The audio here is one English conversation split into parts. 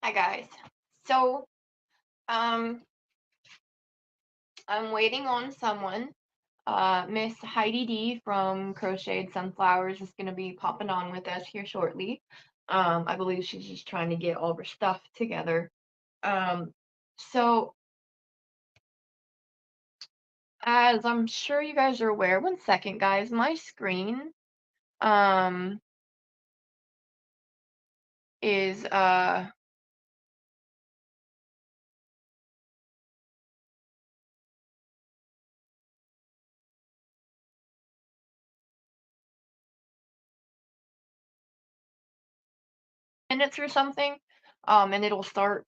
Hi guys. So, um, I'm waiting on someone. Miss Heidi D from Crocheted Sunflowers is going to be popping on with us here shortly. I believe she's just trying to get all of her stuff together. Um, so, as I'm sure you guys are aware, one second, guys, my screen um is minutes or something, and it'll start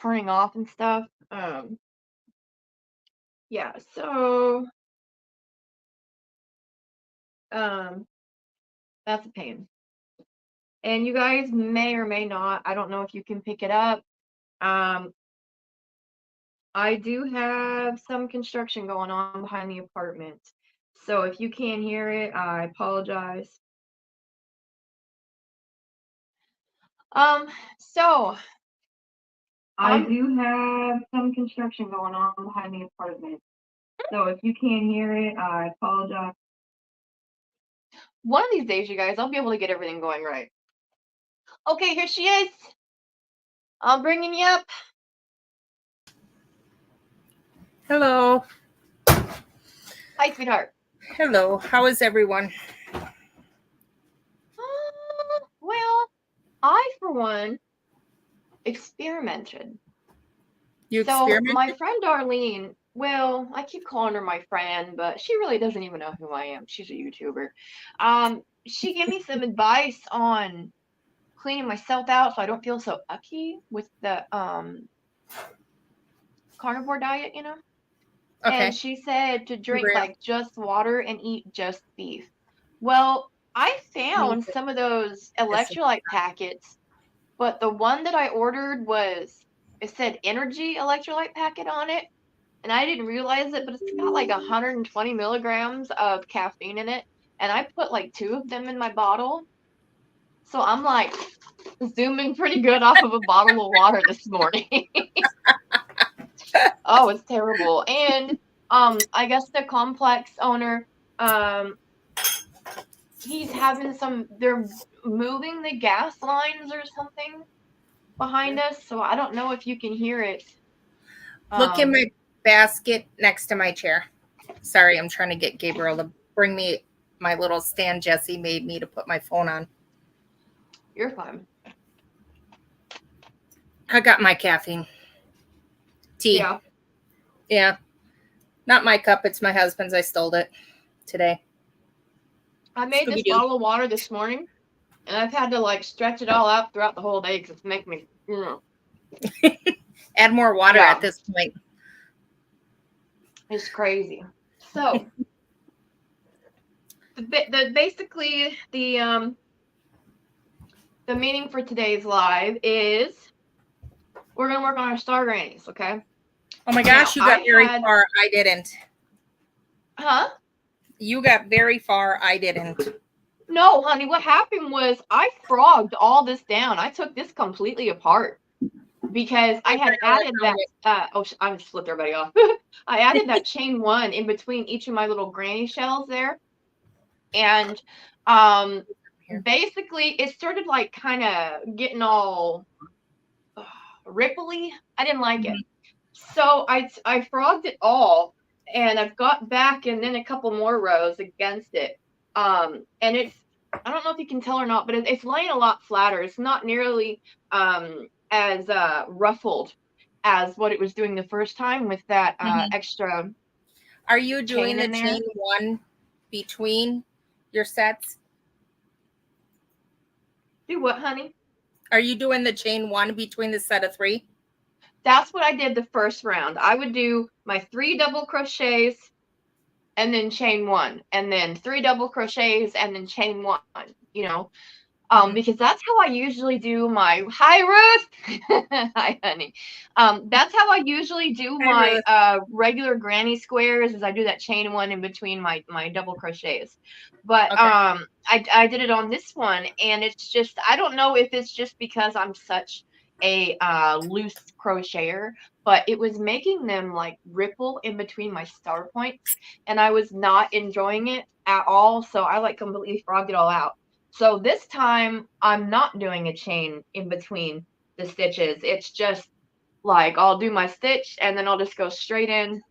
turning off and stuff. Yeah, so um that's a pain. And you guys may or may not, I don't know if you can pick it up. Um, I do have some construction going on behind the apartment. So if you can't hear it, I apologize. Um, so I do have some construction going on behind the apartment. So if you can't hear it, I apologize. One of these days, you guys, I'll be able to get everything going right. Okay, here she is. I'm bringing you up. Hello. Hi, sweetheart. Hello. How is everyone? Well, I, for one, experimented. You So experimented? my friend Darlene, well, I keep calling her my friend, but she really doesn't even know who I am. She's a YouTuber. She gave me some advice on cleaning myself out so I don't feel so ucky with the carnivore diet, Okay. And she said to drink Real. like just water and eat just beef. Well, I Me found too. some of those Yes. electrolyte packets, but the one that I ordered it said energy electrolyte packet on it. And I didn't realize it, but it's got like 120 milligrams of caffeine in it. And I put like two of them in my bottle. So I'm like zooming pretty good off of a bottle of water this morning. Oh, it's terrible. And I guess the complex owner, um, he's having they're moving the gas lines or something behind us. So I don't know if you can hear it. Look in Um, my basket next to my chair. Sorry, I'm trying to get Gabriel to bring me my little stand Jesse made me to put my phone on. you're fine. I got my caffeine. Tea. Yeah. Yeah. Not my cup, it's my husband's. I stole it today. I made this Scooby Doo. bottle of water this morning. And I've had to like stretch it all out throughout the whole day because it's making me, Add more water yeah, at this point. it's crazy. So basically the meaning for today's live is we're gonna work on our star grannies, okay? Oh my Now gosh, you got very far. I didn't. huh? You got very far. I didn't. No, honey, what happened was I frogged all this down. I took this completely apart because I had added that. I'm just flipped everybody off. I added that chain one in between each of my little granny shells there. And basically it started like kind of getting all ripply. I didn't like it. So I frogged it all and I've got back and then a couple more rows against it. And it's, I don't know if you can tell or not, but it's laying a lot flatter. It's not nearly as ruffled as what it was doing the first time with that extra. Are you doing the in there. chain one between your sets? Do what, honey? Are you doing the chain one between the set of three? That's what I did the first round. I would do my 3 double crochets and then chain one, and then 3 double crochets and then chain one, because that's how I usually do my, hi Ruth. Hi honey. That's how I usually do my regular granny squares, is I do that chain one in between my double crochets. But I did it on this one, and it's just, I don't know if it's just because I'm such a loose crocheter, but it was making them like ripple in between my star points, and I was not enjoying it at all. So I like completely frogged it all out. So this time I'm not doing a chain in between the stitches. It's just like I'll do my stitch and then I'll just go straight in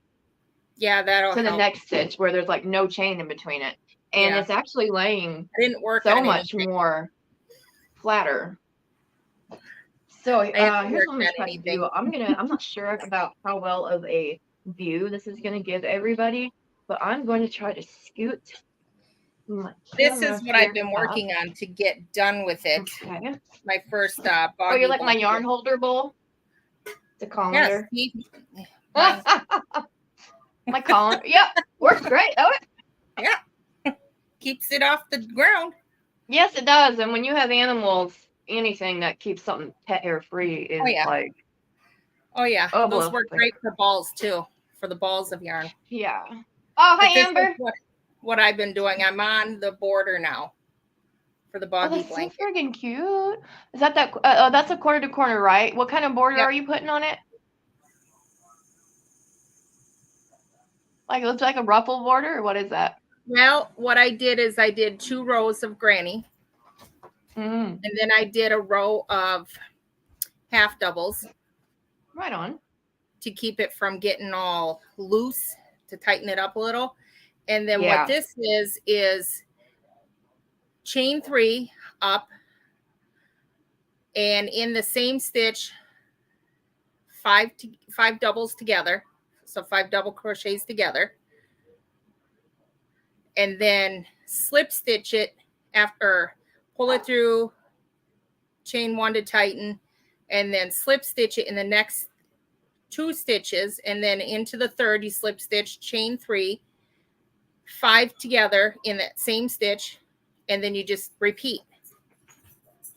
Yeah, that'll to the help. next stitch where there's like no chain in between it. And Yeah. it's actually laying I didn't work so on much anything. more flatter. So I haven't here's worked what I'm gonna on try to anything. do. I'm not sure about how well of a view this is gonna give everybody, but I'm going to try to scoot my This camera is what I've here been up. working on to get done with it. Okay. My first Oh, you're boggy like my yarn blanket. holder bowl? The Yes, colander. mine. My colander. Yep. Works great. Oh, Yeah, keeps it off the ground. yes, it does. And when you have animals, anything that keeps something pet hair free is like, Oh yeah, oh, those blow. work great for balls too, for the balls of yarn. Yeah. Oh, But hi, this is Amber. what I've been doing. I'm on the border now for the Oh, boggy that's so blanket. friggin' cute. Is that that's a corner to corner, right? What kind of border Yep. are you putting on it? Like it looks like a ruffle border, or what is that? Well, what I did is I did 2 rows of granny, Mm, and then I did a row of half doubles right on. to keep it from getting all loose, to tighten it up a little. And then what Yeah. this is chain 3 up, and in the same stitch 5 doubles together, so 5 double crochets together, and then slip stitch it after, pull it through, chain 1 to tighten, and then slip stitch it in the next 2 stitches, and then into the third you slip stitch, chain 3, 5 together in that same stitch, and then you just repeat.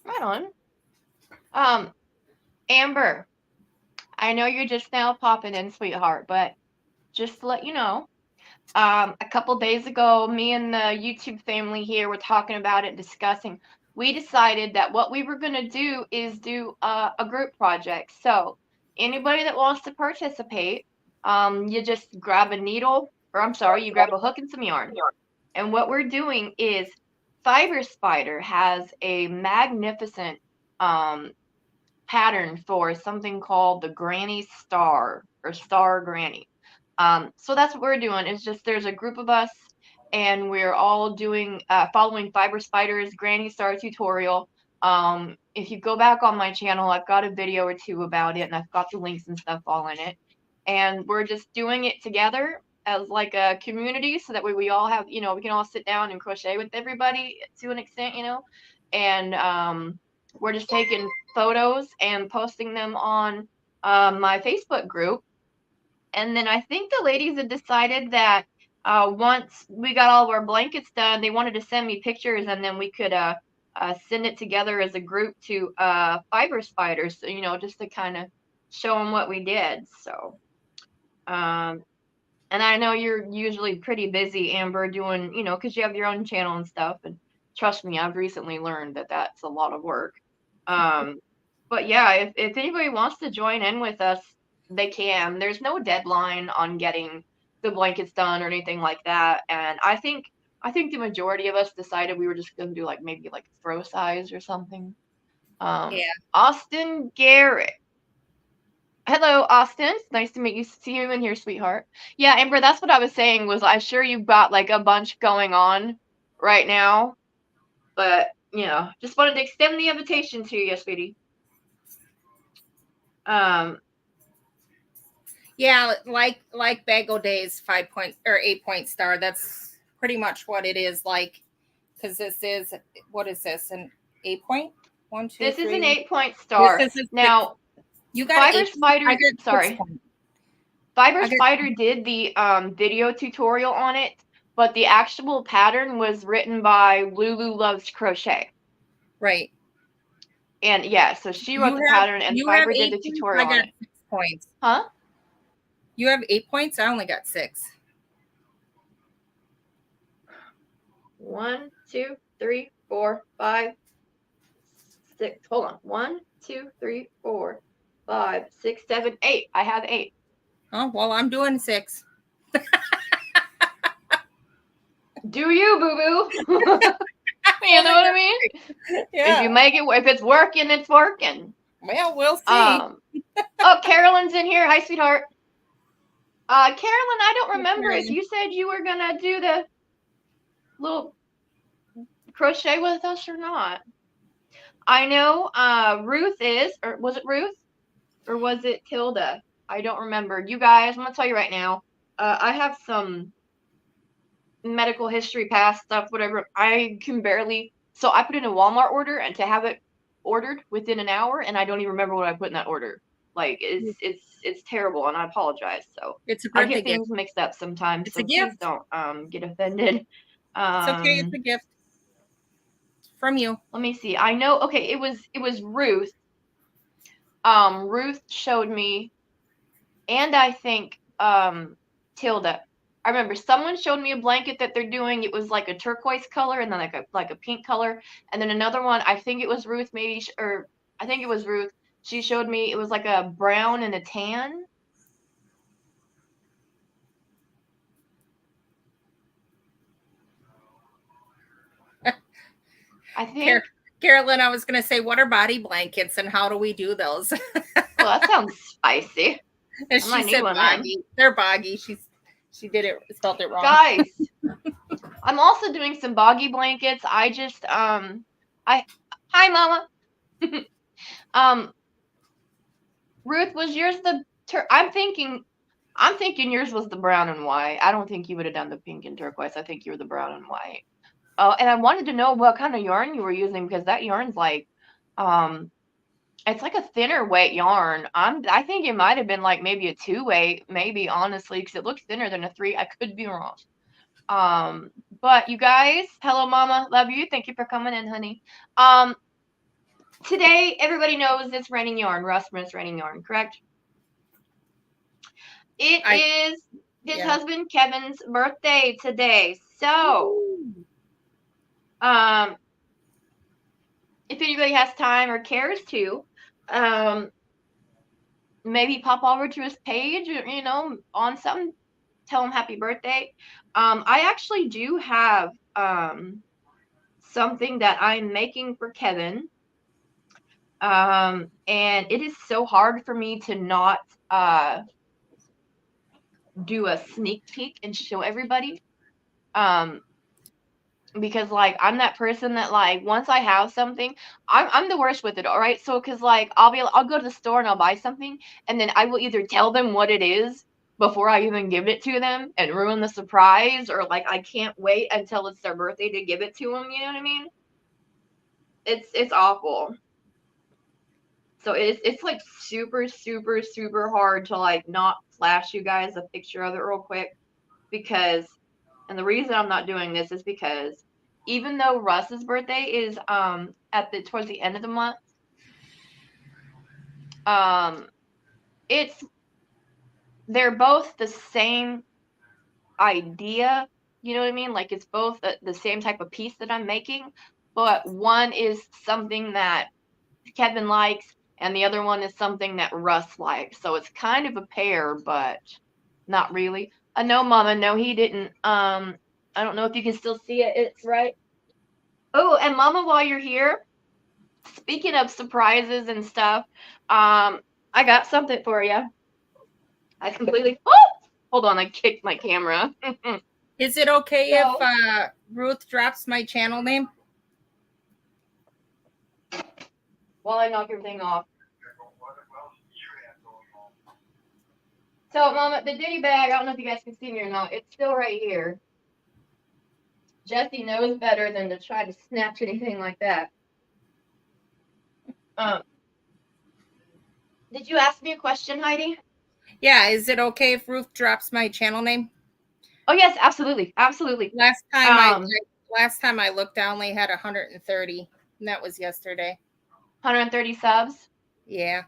Right on. Amber, I know you're just now popping in, sweetheart, but just to let you know, a couple days ago, me and the YouTube family here were talking about it, discussing. We decided that what we were going to do is do a group project. So anybody that wants to participate, you just grab a needle, or I'm sorry, you grab a hook and some yarn. And what we're doing is Fiber Spider has a magnificent pattern for something called the Granny Star or Star Granny. So that's what we're doing. It's just there's a group of us and we're all doing following Fiber Spider's Granny Star tutorial. If you go back on my channel, I've got a video or two about it and I've got the links and stuff all in it. And we're just doing it together as like a community so that way we all have, we can all sit down and crochet with everybody to an extent, and we're just taking photos and posting them on my Facebook group. And then I think the ladies had decided that once we got all of our blankets done, they wanted to send me pictures and then we could send it together as a group to Fiber Spiders, so, just to kind of show them what we did. So, and I know you're usually pretty busy, Amber, doing, because you have your own channel and stuff. And trust me, I've recently learned that that's a lot of work. But yeah, if anybody wants to join in with us, they can. There's no deadline on getting the blankets done or anything like that. And I think the majority of us decided we were just gonna do like maybe like throw size or something. Yeah. Austin Garrett. Hello, Austin. It's nice to see you in here, sweetheart. Yeah, Amber, that's what I was saying was I'm sure you've got like a bunch going on right now. But, just wanted to extend the invitation to you, sweetie. Yeah, like Bagel Days 5 point or 8 point star. That's pretty much what it is like. Because this is, what is this? An 8 point? 1, 2, This 3. is an 8 point star. This is Now, you got Fiber 8. Spider. I got Sorry, 6 point. Fiber Spider did the video tutorial on it, but the actual pattern was written by Lulu Loves Crochet. Right. And yeah, so she wrote the pattern and Fiber did the tutorial on it. 6 points. Huh? You have 8 points? I only got 6. 1, 2, 3, 4, 5, 6. Hold on. 1, 2, 3, 4, 5, 6, 7, 8. I have 8. Oh, well, I'm doing 6. Do you, boo-boo? You know what I mean? Yeah. If you make it, if it's working, it's working. Well, we'll see. Oh, Carolyn's in here. Hi, sweetheart. Carolyn, I don't remember if you said you were gonna do the little crochet with us or not. I know Ruth is, or was it Ruth? Or was it Tilda? I don't remember. You guys, I'm gonna tell you right now. I have some medical history, past stuff, whatever. I can barely. So I put in a Walmart order, and to have it ordered within an hour, and I don't even remember what I put in that order. Like it's terrible, and I apologize. So it's a I birthday get things gift. mixed up sometimes. It's So a please gift. don't get offended. It's okay. It's a gift from you. Let me see. I know. Okay, it was Ruth. Ruth showed me, and I think Tilda. I remember someone showed me a blanket that they're doing. It was like a turquoise color, and then like a pink color, and then another one. I think it was Ruth, maybe, or I think it was Ruth. She showed me it was like a brown and a tan. I think. Carolyn, I was going to say, what are body blankets and how do we do those? Well, that sounds spicy. And she said boggy. They're boggy. She did it, spelled it wrong. Guys, I'm also doing some boggy blankets. I just hi mama. Ruth, was yours the I'm thinking yours was the brown and white. I don't think you would have done the pink and turquoise. I think you were the brown and white. Oh, and I wanted to know what kind of yarn you were using, because that yarn's like it's like a thinner weight yarn. I think it might have been like maybe a 2 weight, maybe, honestly, because it looks thinner than a 3. I could be wrong. But you guys, hello mama, love you. Thank you for coming in, honey. Today everybody knows it's raining yarn, Russman's raining yarn, correct? It is his husband Kevin's birthday today. So if anybody has time or cares to, maybe pop over to his page, you know, on something, tell him happy birthday. I actually do have something that I'm making for Kevin. And it is so hard for me to not do a sneak peek and show everybody. Because like I'm that person that like once I have something, I'm the worst with it, all right? So cuz like I'll go to the store and I'll buy something, and then I will either tell them what it is before I even give it to them and ruin the surprise, or like I can't wait until it's their birthday to give it to them, you know what I mean? It's awful. So it's like super hard to like not flash you guys a picture of it real quick, because, and the reason I'm not doing this is because even though Russ's birthday is towards the end of the month, they're both the same idea, you know what I mean? Like it's both the same type of piece that I'm making, but one is something that Kevin likes and the other one is something that Russ likes. So it's kind of a pair, but not really. No, mama, no, he didn't. I don't know if you can still see it. It's right. Oh, and mama, while you're here, speaking of surprises and stuff, I got something for you. I completely, hold on, I kicked my camera. Is it okay if Ruth drops my channel name? While I knock everything off. So, mama, the ditty bag, I don't know if you guys can see me or not, it's still right here. Jesse knows better than to try to snatch anything like that. Did you ask me a question, Heidi? Yeah, is it okay if Ruth drops my channel name? Oh yes, absolutely, absolutely. Last time I looked, I only had 130, and that was yesterday. 130 subs. Yeah.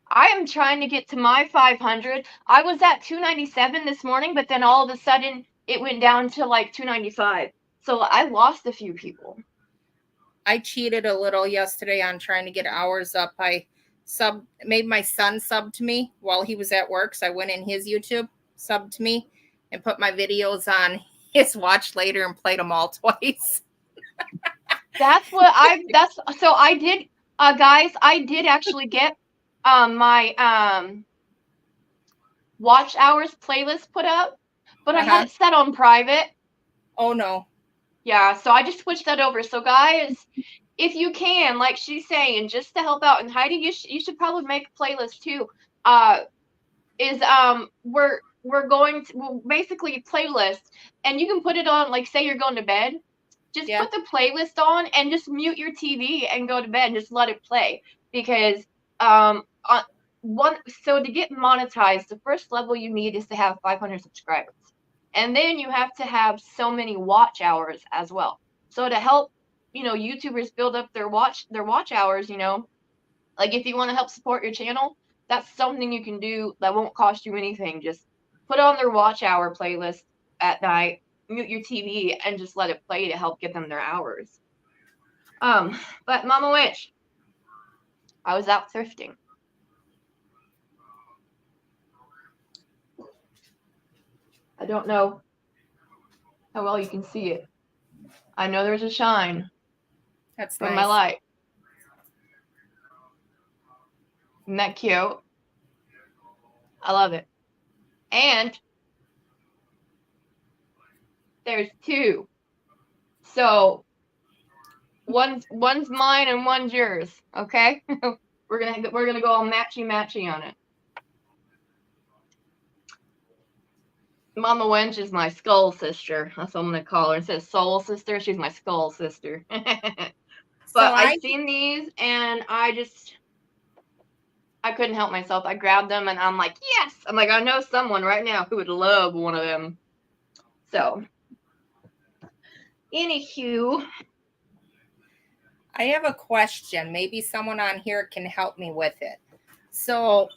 I am trying to get to my 500. I was at 297 this morning, but then all of a sudden it went down to like 295. So I lost a few people. I cheated a little yesterday on trying to get hours up. I made my son sub to me while he was at work. So I went in his YouTube, subbed to me, and put my videos on his watch later and played them all twice. That's so I did, guys, I did actually get my watch hours playlist put up, but I had it set on private. Oh no. Yeah, so I just switched that over. So guys, if you can, like she's saying, just to help out, and Heidi, you should probably make a playlist too. We're going to basically playlist, and you can put it on, like say you're going to bed, just put the playlist on and just mute your TV and go to bed and just let it play, because so to get monetized, the first level you need is to have 500 subscribers, and then you have to have so many watch hours as well. So to help, YouTubers build up their watch hours, like if you want to help support your channel, that's something you can do that won't cost you anything. Just put on their watch hour playlist at night, mute your TV, and just let it play to help get them their hours. But Mama Witch, I was out thrifting. I don't know how well you can see it. I know there's a shine. That's from nice. my light. Isn't that cute? I love it. And there's two. So one's mine and one's yours. Okay? we're gonna go all matchy on it. Mama Wench is my skull sister. That's what I'm gonna call her. Instead of soul sister, she's my skull sister. But I've seen these and I couldn't help myself. I grabbed them and I'm like, yes! I'm like, I know someone right now who would love one of them. So, anywho. I have a question. Maybe someone on here can help me with it. So,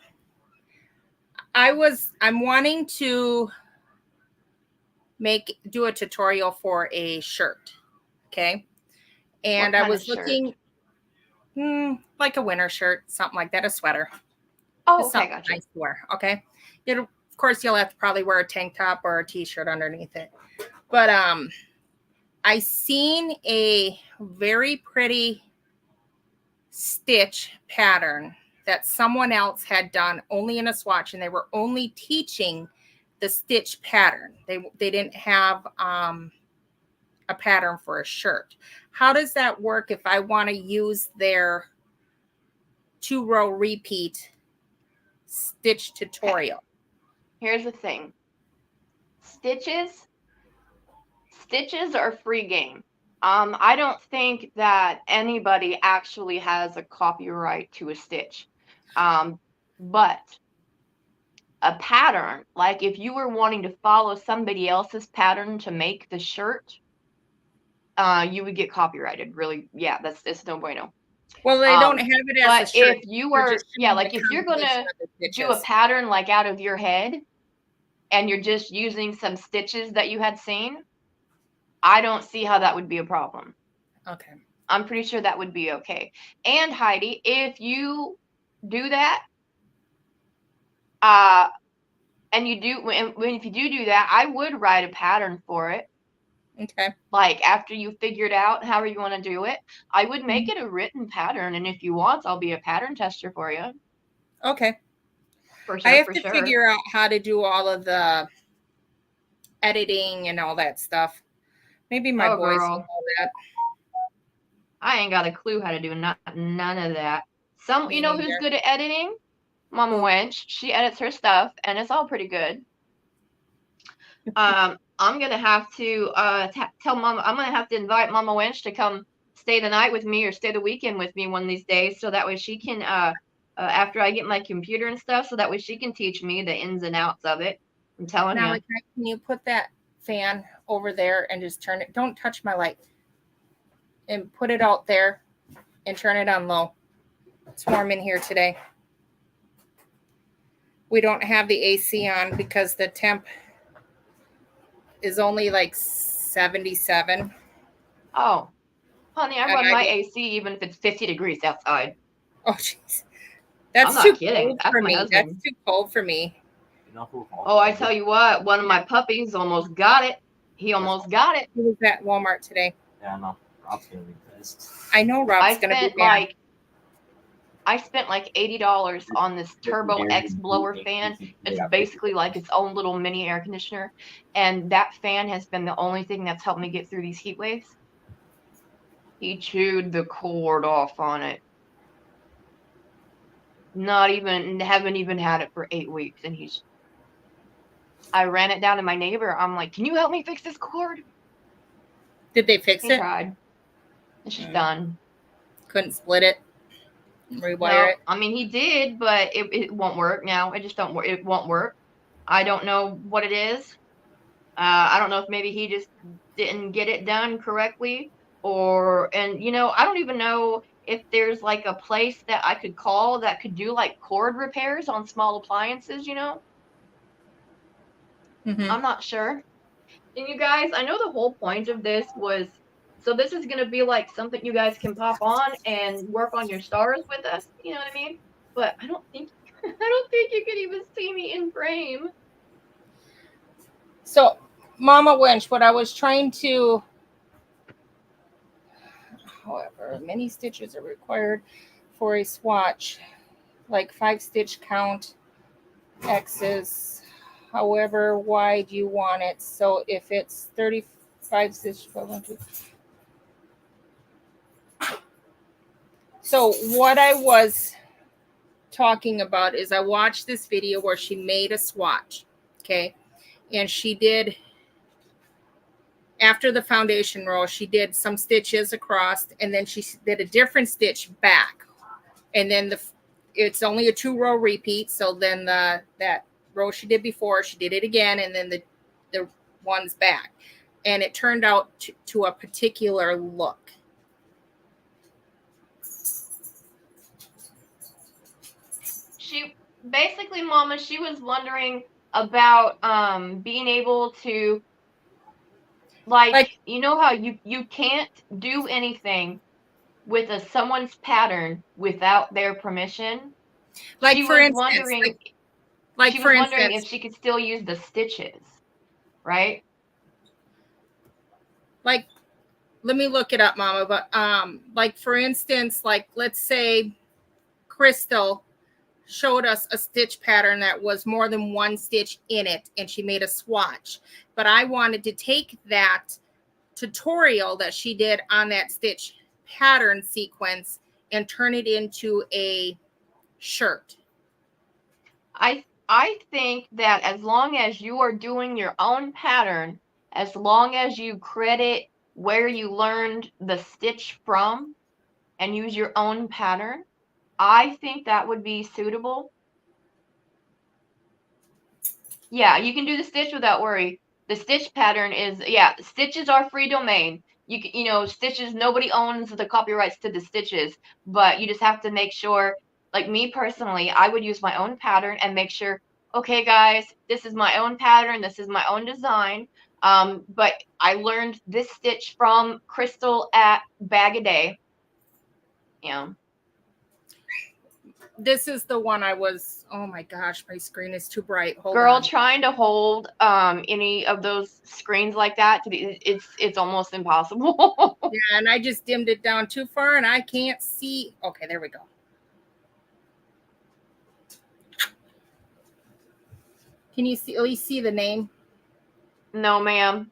I'm wanting to do a tutorial for a shirt. Okay. And I was looking like a winter shirt, something like that, a sweater. Oh, okay, gotcha. Nice to wear. Okay. Of course, you'll have to probably wear a tank top or a t-shirt underneath it. But I seen a very pretty stitch pattern that someone else had done only in a swatch, and they were only teaching the stitch pattern. They didn't have a pattern for a shirt. How does that work if I want to use their 2-row repeat stitch tutorial? Okay. Here's the thing. Stitches are free game. I don't think that anybody actually has a copyright to a stitch. But a pattern, like if you were wanting to follow somebody else's pattern to make the shirt, you would get copyrighted. Really, yeah, it's no bueno. Well, they don't have it as a shirt. If you were, like if you're gonna do a pattern like out of your head, and you're just using some stitches that you had seen, I don't see how that would be a problem. Okay. I'm pretty sure that would be okay. And Heidi, if you do that, and you do, if you do that, I would write a pattern for it. Okay. Like after you figured out however you want to do it, I would make it a written pattern, and if you want, I'll be a pattern tester for you. Okay. For sure. I have to figure out how to do all of the editing and all that stuff. Maybe my boys will know that. I ain't got a clue how to do none of that. You know who's good at editing? Mama Wench. She edits her stuff, and it's all pretty good. I'm gonna have to tell Mama. I'm gonna have to invite Mama Wench to come stay the night with me or stay the weekend with me one of these days, so that way she can after I get my computer and stuff, so that way she can teach me the ins and outs of it. I'm telling you. Can you put that fan over there and just turn it? Don't touch my light. And put it out there and turn it on low. It's warm in here today. We don't have the AC on because the temp is only like 77. Oh. Honey, I And run I my don't, AC even if it's 50 degrees outside. oh, jeez. I'm That's not too kidding. cold That's for my me. That's husband. too cold for me. Oh, I tell you what, one of my puppies almost got it. He almost got it. He was at Walmart today. Yeah, I know. Rob's gonna be pissed. I know Rob's going to be mad. I spent like $80 on this Turbo X blower fan. It's basically like its own little mini air conditioner. And that fan has been the only thing that's helped me get through these heat waves. He chewed the cord off on it. Haven't even had it for 8 weeks. And I ran it down to my neighbor. I'm like, can you help me fix this cord? Did they fix He it? tried. It's just done. Couldn't split it? Rewire No, it? I mean, he did, but it won't work now. It just don't work. It won't work. I don't know what it is. I don't know if maybe he just didn't get it done correctly, and I don't even know if there's like a place that I could call that could do like cord repairs on small appliances. Mm-hmm. I'm not sure. And you guys, I know the whole point of this was, so this is going to be like something you guys can pop on and work on your stars with us. You know what I mean? But I don't think you could even see me in frame. So, Mama Wench, what I was trying to, however, many stitches are required for a swatch, like 5-stitch count, X's, however wide you want it. So if it's 35 stitch, 12, 1, 2. So what I was talking about is I watched this video where she made a swatch, okay? And she did, after the foundation row, she did some stitches across, and then she did a different stitch back. And then it's only a 2-row repeat, so then that row she did before, she did it again, and then the ones back. And it turned out to a particular look. Basically, Mama, she was wondering about being able to, like you know how you can't do anything with someone's pattern without their permission. Like She for was instance, wondering like she for was wondering instance, if she could still use the stitches, right? like, let me look it up, Mama. But like for instance, like let's say Crystal showed us a stitch pattern that was more than one stitch in it, and she made a swatch. But I wanted to take that tutorial that she did on that stitch pattern sequence and turn it into a shirt. I think that as long as you are doing your own pattern, as long as you credit where you learned the stitch from and use your own pattern, I think that would be suitable. Yeah, you can do the stitch without worry. The stitch pattern is, yeah, stitches are free domain. Stitches, nobody owns the copyrights to the stitches, but you just have to make sure, like me personally, I would use my own pattern and make sure, okay, guys, this is my own pattern, this is my own design. But I learned this stitch from Crystal at Bag a Day. Yeah. This is the one I was, oh my gosh, my screen is too bright. Hold Girl, on. trying to hold any of those screens like that it's almost impossible. Yeah, and I just dimmed it down too far and I can't see. Okay, there we go. Can you at least see the name? No, ma'am.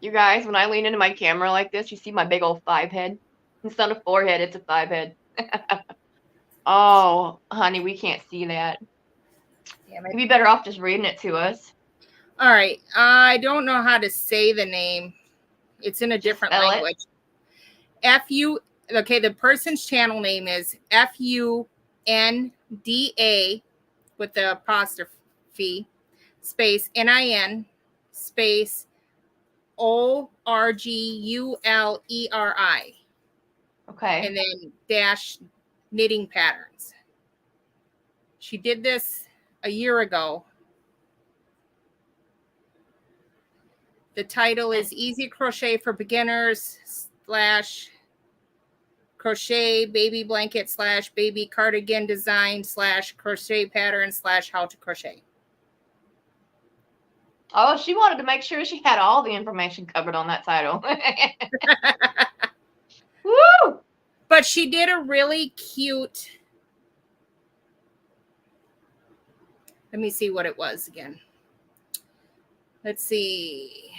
You guys, when I lean into my camera like this, you see my big old 5 head. Instead of 4 head, it's a 5 head. Oh, honey, we can't see that. Damn it. You'd be better off just reading it to us. All right. I don't know how to say the name. It's in a different language. Okay, the person's channel name is FUNDA with the apostrophe space NIN space ORGULERI. Okay. And then dash knitting patterns. She did this a year ago. The title is Easy Crochet for Beginners / crochet baby blanket / baby cardigan design / crochet pattern / how to crochet. Oh, she wanted to make sure she had all the information covered on that title. Woo! But she did a really cute. Let me see what it was again. Let's see.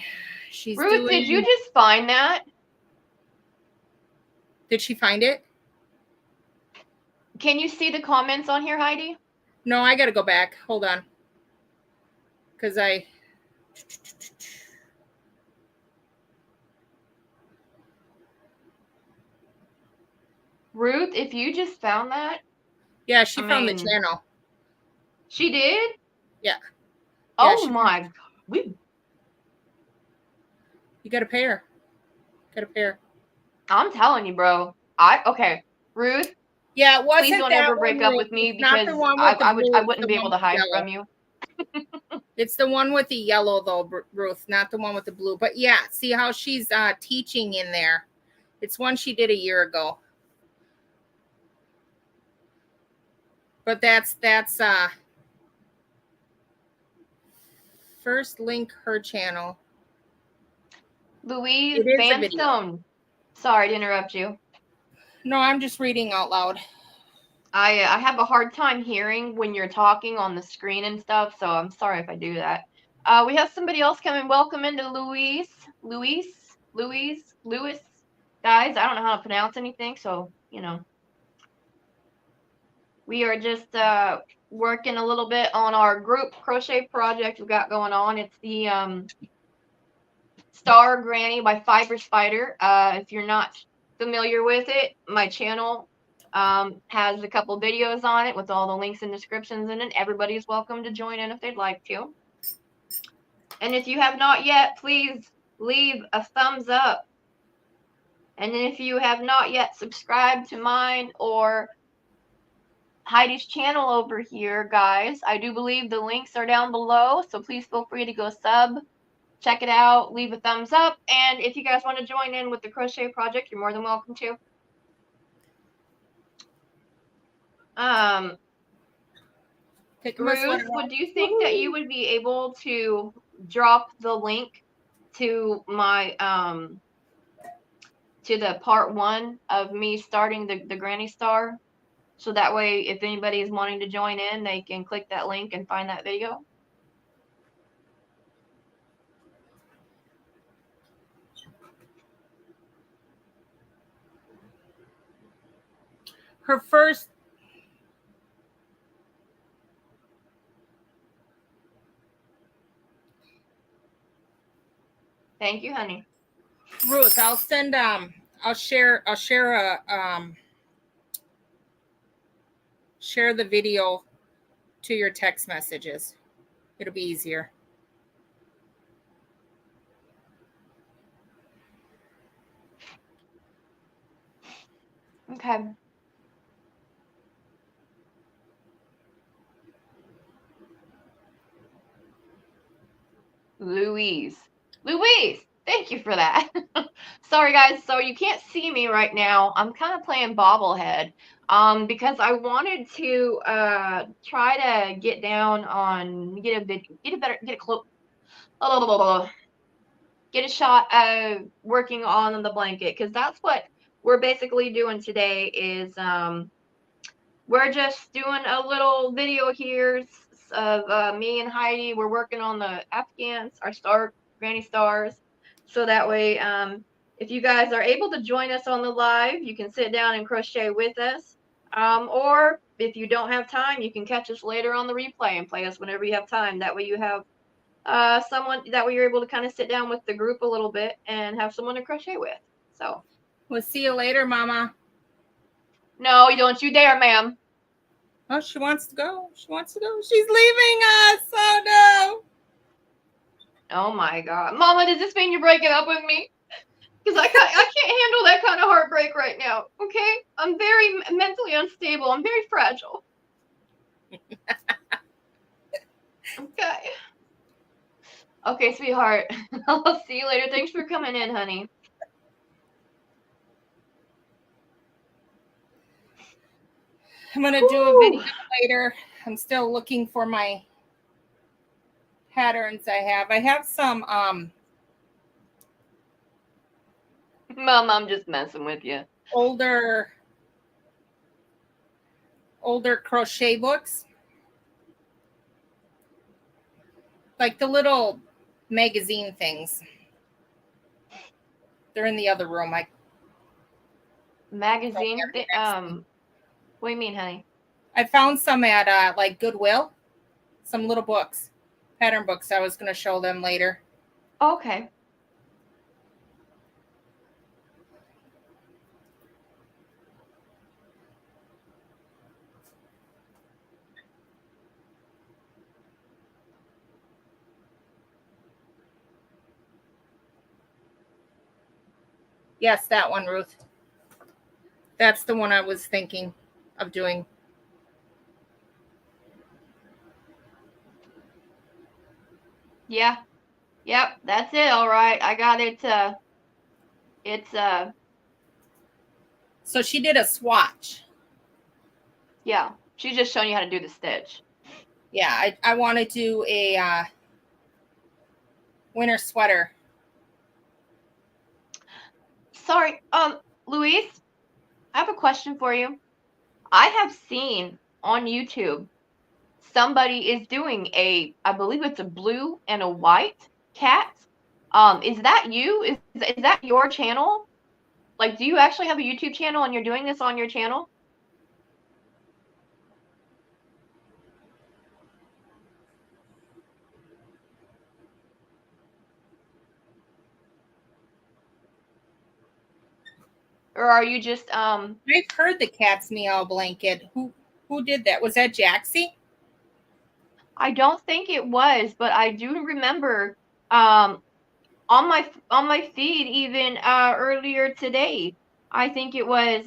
She's Ruth, doing. did you just find that? Did she find it? Can you see the comments on here, Heidi? No, I got to go back. Hold on. Because I. Ruth, if you just found that. Yeah, she found the channel. She did? Yeah. Oh my God. You got to pay her. I'm telling you, bro. Okay. Ruth. Yeah, it wasn't please don't that ever break one, up Ruth. with me It's not because the one with I blue, wouldn't be able to hide from you. It's the one with the yellow though, Ruth, not the one with the blue. But yeah, see how she's teaching in there. It's one she did a year ago. But that's first link her channel. Louise Vanstone. Sorry to interrupt you. No, I'm just reading out loud. I have a hard time hearing when you're talking on the screen and stuff, so I'm sorry if I do that. We have somebody else coming. Welcome into Louise. Guys, I don't know how to pronounce anything, so, you know. We are just working a little bit on our group crochet project we've got going on. It's the Star Granny by Fiber Spider. If you're not familiar with it, my channel has a couple videos on it with all the links and descriptions in it. Everybody's welcome to join in if they'd like to. And if you have not yet, please leave a thumbs up. And if you have not yet subscribed to mine or Heidi's channel over here, guys, I do believe the links are down below, so please feel free to go sub, check it out, leave a thumbs up, and if you guys want to join in with the crochet project, you're more than welcome to. Ruth, would you think that you would be able to drop the link to my to the part 1 of me starting the Granny Star? So that way, if anybody is wanting to join in, they can click that link and find that video. Her first. Thank you, honey. Ruth, I'll send I'll share share the video to your text messages. It'll be easier. Okay. Louise, thank you for that. Sorry guys, so you can't see me right now. I'm kind of playing bobblehead because I wanted to try to get down on get a shot of working on the blanket, because that's what we're basically doing today is we're just doing a little video here of me and Heidi. We're working on the Afghans, our Granny Stars. So that way, if you guys are able to join us on the live, you can sit down and crochet with us. Or if you don't have time, you can catch us later on the replay and play us whenever you have time. That way you have someone, that way you're able to kind of sit down with the group a little bit and have someone to crochet with. So we'll see you later, Mama. No, don't you dare, ma'am. Oh, she wants to go. She's leaving us. Oh no. Oh my God, Mama, does this mean you're breaking up with me? Because I can't handle that kind of heartbreak right now. Okay, I'm very mentally unstable. I'm very fragile. Okay. Okay, sweetheart. I'll see you later. Thanks for coming in, honey. I'm going to do a video later. I'm still looking for my patterns I have. I have some Mom, I'm just messing with you. older crochet books. Like the little magazine things. They're in the other room. Magazine? What do you mean, honey? I found some at like Goodwill. Some little books. Pattern books. I was going to show them later. Okay. Yes, that one, Ruth. That's the one I was thinking of doing. Yeah. Yep, that's it. All right. I got it. So she did a swatch. Yeah. She's just showing you how to do the stitch. Yeah, I want to do a winter sweater. Sorry. Louise, I have a question for you. I have seen on YouTube somebody is doing I believe it's a blue and a white cat. Is that you? Is that your channel? Like, do you actually have a YouTube channel and you're doing this on your channel? Or are you just I've heard the cat's meow blanket. Who did that? Was that Jaxie? I don't think it was, but I do remember on my feed even earlier today. I think it was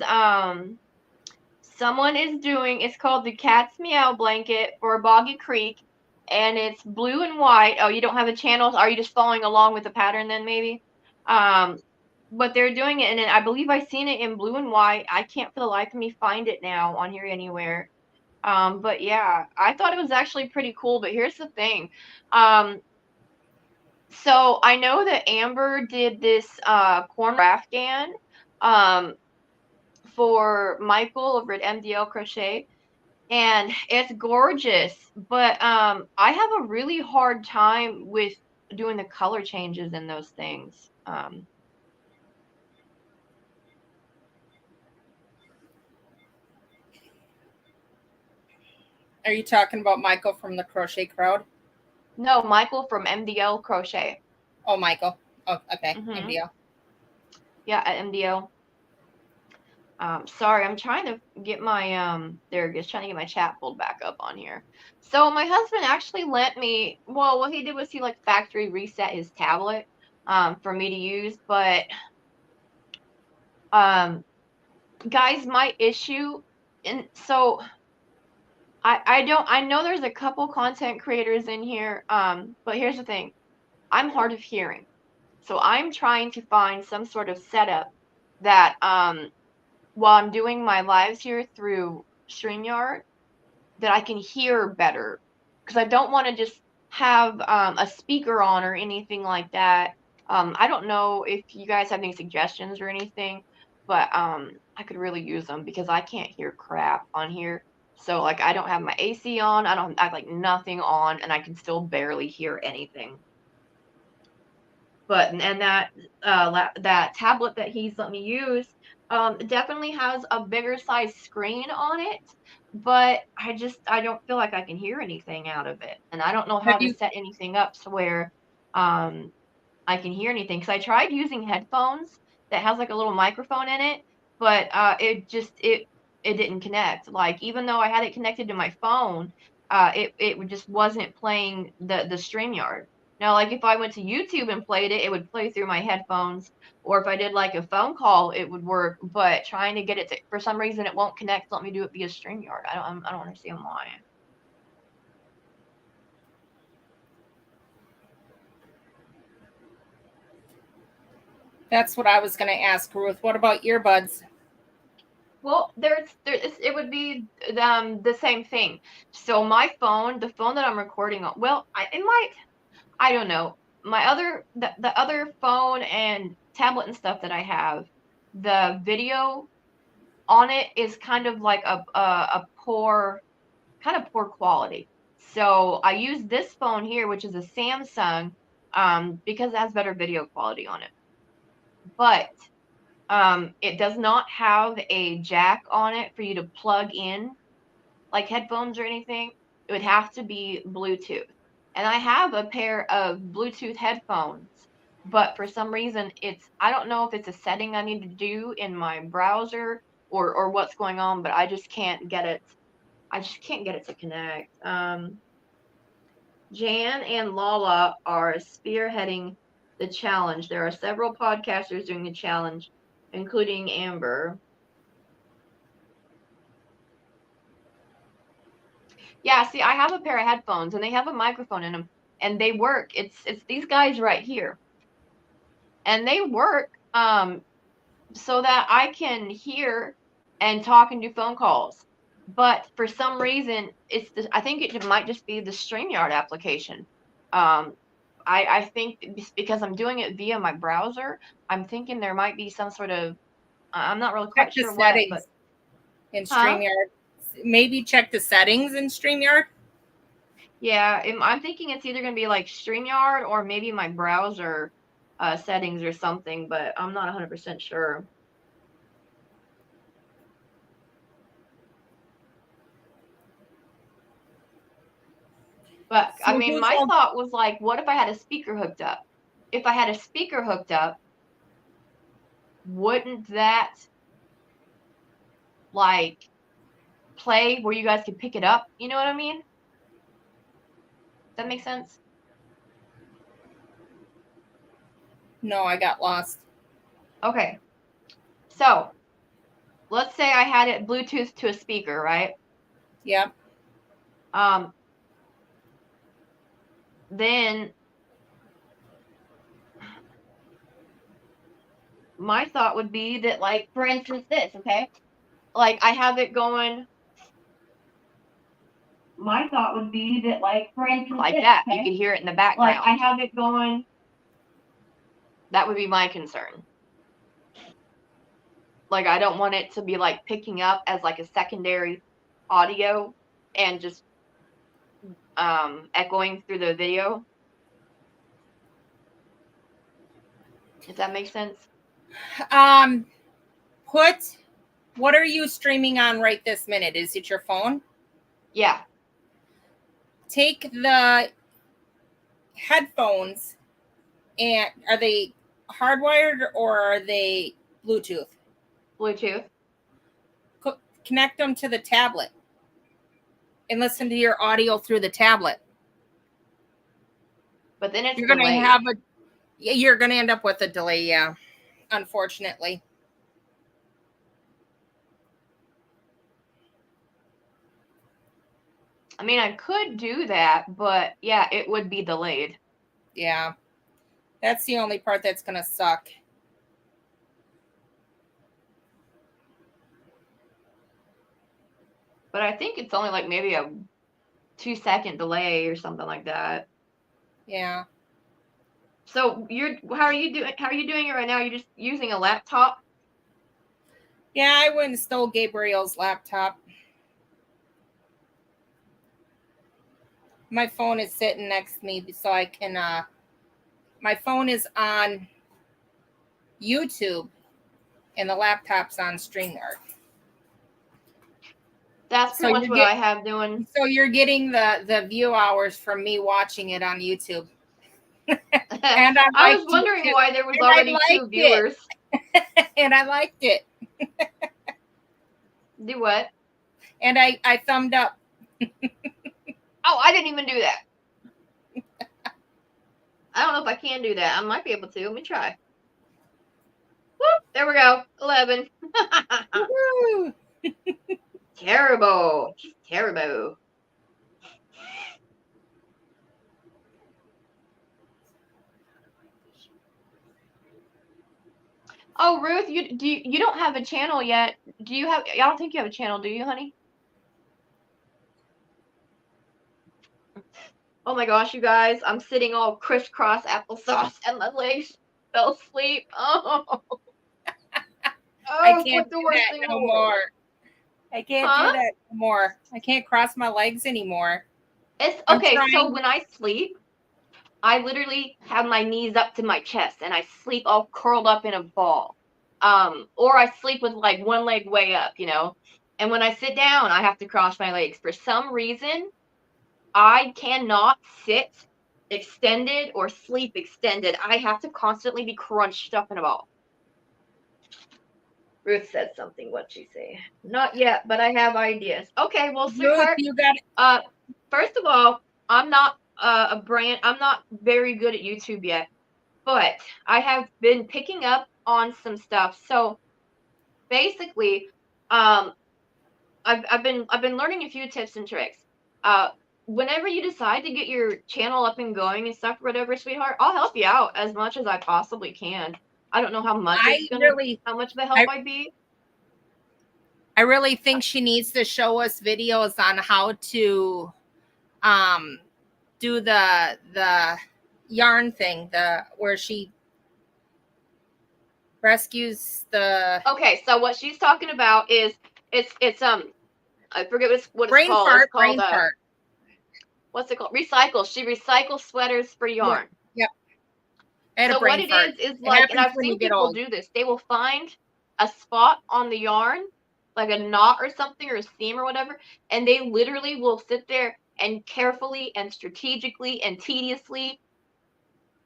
someone is doing, it's called the Cat's Meow Blanket for Boggy Creek, and it's blue and white. Oh, you don't have a channel? Are you just following along with the pattern then maybe? But they're doing it, and then I believe I seen it in blue and white. I can't for the life of me find it now on here anywhere. But yeah, I thought it was actually pretty cool. But here's the thing. So I know that Amber did this corner Afghan for Michael over at MDL Crochet, and it's gorgeous. But I have a really hard time with doing the color changes in those things. Are you talking about Michael from the Crochet Crowd? No, Michael from MDL Crochet. Oh, Michael. Oh, okay. Mm-hmm. MDL. Yeah, at MDL. Sorry, I'm trying to get my there it is, trying to get my chat pulled back up on here. So my husband actually lent me, well, what he did was he like factory reset his tablet for me to use, but guys, my issue, and so I know there's a couple content creators in here, but here's the thing. I'm hard of hearing. So I'm trying to find some sort of setup that while I'm doing my lives here through StreamYard, that I can hear better, because I don't want to just have a speaker on or anything like that. I don't know if you guys have any suggestions or anything, but I could really use them because I can't hear crap on here. So like I don't have my AC on, I have like nothing on, and I can still barely hear anything. But and that tablet that he's let me use definitely has a bigger size screen on it, but I don't feel like I can hear anything out of it, and I don't know how to set anything up to where I can hear anything, because I tried using headphones that has like a little microphone in it, but it didn't connect. Like even though I had it connected to my phone, it just wasn't playing the StreamYard. Now, like if I went to YouTube and played it, it would play through my headphones, or if I did like a phone call, it would work. But trying to get it to, for some reason, it won't connect. Let me do it via StreamYard. I don't understand why. That's what I was going to ask, Ruth. What about earbuds? Well, it would be the same thing. So my phone, the phone that I'm recording on, well, I don't know. The other phone and tablet and stuff that I have, the video on it is kind of like a kind of poor quality. So I use this phone here, which is a Samsung, because it has better video quality on it. But it does not have a jack on it for you to plug in like headphones or anything. It would have to be Bluetooth. And I have a pair of Bluetooth headphones, but for some reason I don't know if it's a setting I need to do in my browser or what's going on, but I just can't get it. I just can't get it to connect. Jan and Lala are spearheading the challenge. There are several podcasters doing the challenge, including Amber. Yeah, see, I have a pair of headphones and they have a microphone in them and they work. It's these guys right here. And they work so that I can hear and talk and do phone calls. But for some reason, I think it might just be the StreamYard application. I think it's because I'm doing it via my browser, I'm thinking there might be some sort of I'm not really Check quite the sure what, but settings in StreamYard. Maybe check the settings in StreamYard. yeah, I'm thinking it's either going to be like StreamYard or maybe my browser settings or something, but I'm not 100% sure. But I So mean, who's my all- thought was like, what if I had a speaker hooked up? If I had a speaker hooked up, wouldn't that like play where you guys could pick it up? You know what I mean? Does that make sense? No, I got lost. Okay. So let's say I had it Bluetooth to a speaker, right? Yep. Then my thought would be that, like, for instance, this, okay? Like, I have it going. My thought would be that, like, for instance, like this, that, okay? You could hear it in the background. Like, I have it going. That would be my concern. Like, I don't want it to be like picking up as like a secondary audio and just echoing through the video. If that makes sense. What are you streaming on right this minute? Is it your phone? Yeah. Take the headphones, and are they hardwired or are they Bluetooth? Bluetooth. Connect them to the tablet and listen to your audio through the tablet. But then it's you're going delayed. You're going to end up with a delay, yeah, unfortunately. I mean, I could do that, but yeah, it would be delayed. Yeah. That's the only part that's going to suck. But I think it's only like maybe a 2-second delay or something like that. Yeah. So how are you doing it right now? You're just using a laptop? Yeah, I went and stole Gabriel's laptop. My phone is sitting next to me so I can my phone is on YouTube and the laptop's on StreamYard. That's pretty much what I have doing. So you're getting the view hours from me watching it on YouTube. And I was wondering why there was already 2 viewers. And I liked it. Do what? And I thumbed up. Oh, I didn't even do that. I don't know if I can do that. I might be able to. Let me try. Whoop, there we go. 11. Terrible. Terrible. Oh, Ruth, you don't have a channel yet. Do you have? I don't think you have a channel, do you, honey? Oh my gosh, you guys, I'm sitting all crisscross applesauce and my legs fell asleep. Oh, I it's can't like the do worst that thing in no the world. more. I can't Huh? do that no more. I can't cross my legs anymore. It's I'm okay. So trying. when I sleep, I literally have my knees up to my chest and I sleep all curled up in a ball. Or I sleep with like one leg way up, you know. And when I sit down, I have to cross my legs. For some reason, I cannot sit extended or sleep extended. I have to constantly be crunched up in a ball. Ruth said something. What'd she say? Not yet, but I have ideas. Okay, well, Ruth, sweetheart. you got First of all, I'm not a brand. I'm not very good at YouTube yet, but I have been picking up on some stuff. So basically, um, I've been learning a few tips and tricks. Uh, Whenever you decide to get your channel up and going and stuff, whatever, sweetheart, I'll help you out as much as I possibly can. I don't know how much how much of a help I I'd be. I really think she needs to show us videos on how to do the yarn thing, the where she rescues the Okay, so what she's talking about is it's I forget what it's brain called. It's fart, called brain fart. what's it called? Recycle. She recycles sweaters for Yeah. yarn. Yep. I had a So what brain it fart. is It like, and happens I've when you seen get people old. do this. They will find a spot on the yarn, like a knot or something, or a seam or whatever, and they literally will sit there and carefully and strategically and tediously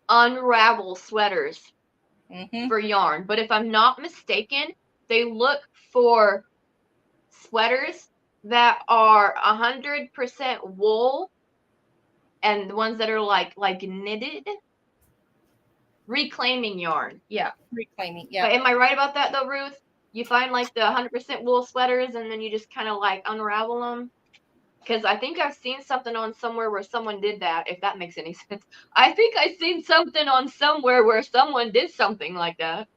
unravel sweaters Mm-hmm. for yarn. But if I'm not mistaken, they look for sweaters that are 100% wool and the ones that are like knitted, reclaiming yarn. Yeah. Reclaiming. But Yep. am I right about that though, Ruth? You find like the 100% wool sweaters and then you just kind of like unravel them? Because I think I've seen something on somewhere where someone did that, if that makes any sense. I think I've seen something on somewhere where someone did something like that.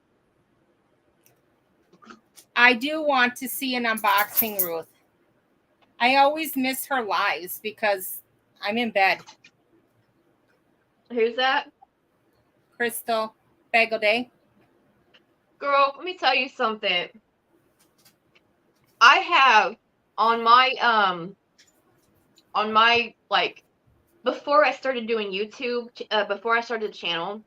I do want to see an unboxing, Ruth. I always miss her lives because I'm in bed. Who's that? Crystal Bagel Day. Girl, let me tell you something. I have on my like before I started doing YouTube, before I started the channel,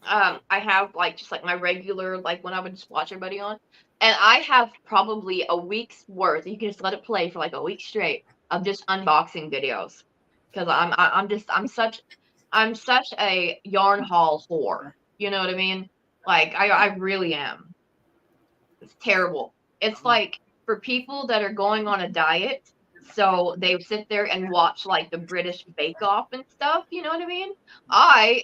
I have like just like my regular like when I would just watch everybody on, and I have probably a week's worth. You can just let it play for like a week straight of just unboxing videos because I'm such a yarn haul whore. You know what I mean? Like I really am. It's terrible. It's like for people that are going on a diet, so they sit there and watch like the British Bake Off and stuff. You know what I mean? I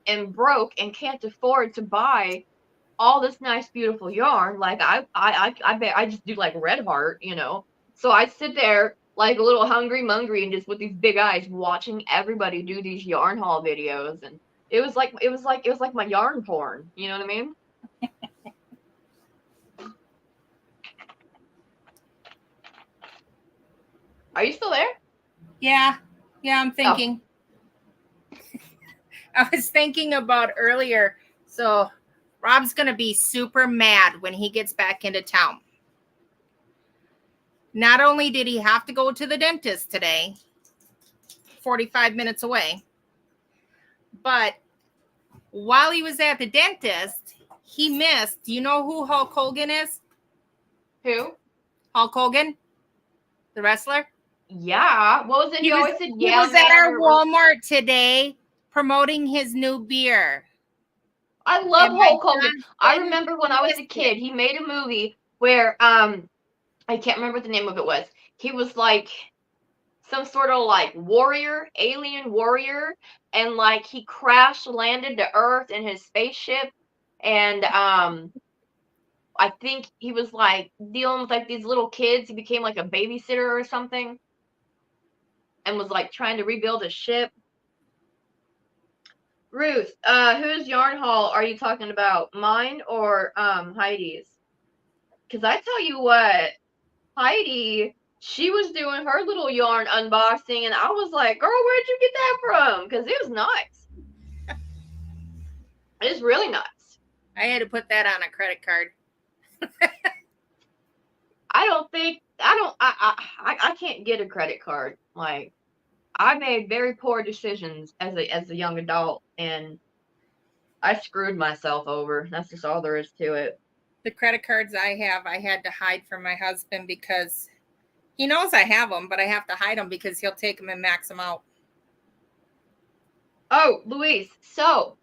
am broke and can't afford to buy all this nice beautiful yarn. Like I bet I just do like Red Heart, you know. So I sit there like a little hungry mungry and just with these big eyes watching everybody do these yarn haul videos, and it was like my yarn porn. You know what I mean? Are you still there? Yeah. I'm thinking. I was thinking about earlier. So Rob's going to be super mad when he gets back into town. Not only did he have to go to the dentist today, 45 minutes away, but while he was at the dentist, he missed. Do you know who Hulk Hogan is? Who? Hulk Hogan, the wrestler. Yeah. What was it? He You was, always said he yeah, was at man. our Walmart today promoting his new beer. I love And my Hulk Hogan. son I couldn't remember when I was miss a it. kid, he made a movie where I can't remember what the name of it was. He was like some sort of like warrior, alien warrior, and like he crash landed to Earth in his spaceship, and I think he was like dealing with like these little kids. He became like a babysitter or something, and was like trying to rebuild his ship. Ruth, whose yarn haul are you talking about? Mine or Heidi's? Because I tell you what, Heidi, she was doing her little yarn unboxing, and I was like, girl, where'd you get that from? Because it was nice. It's really nice. I had to put that on a credit card. I can't get a credit card. Like, I made very poor decisions as a young adult, and I screwed myself over. That's just all there is to it. The credit cards I have, I had to hide from my husband because he knows I have them, but I have to hide them because he'll take them and max them out. Oh, Luis, so,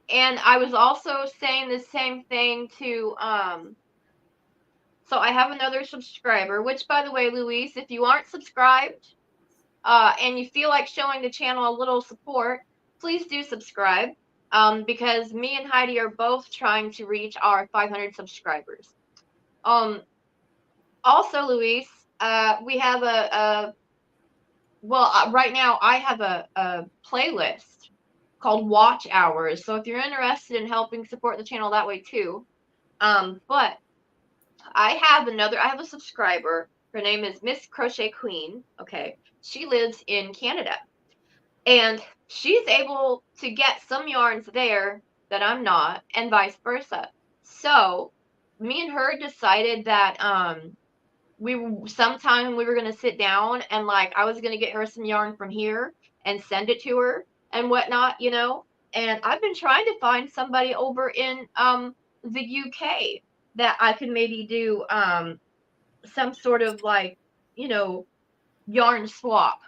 and I was also saying the same thing to, so I have another subscriber, which, by the way, Luis, if you aren't subscribed, and you feel like showing the channel a little support, please do subscribe, because me and Heidi are both trying to reach our 500 subscribers. Also, Luis, we have right now I have a playlist called Watch Hours. So if you're interested in helping support the channel that way too, but I have a subscriber. Her name is Miss Crochet Queen. Okay, she lives in Canada, and she's able to get some yarns there that I'm not, and vice versa. So me and her decided that we were gonna sit down and like I was gonna get her some yarn from here and send it to her and whatnot, you know. And I've been trying to find somebody over in the UK that I could maybe do some sort of like, you know, yarn swap.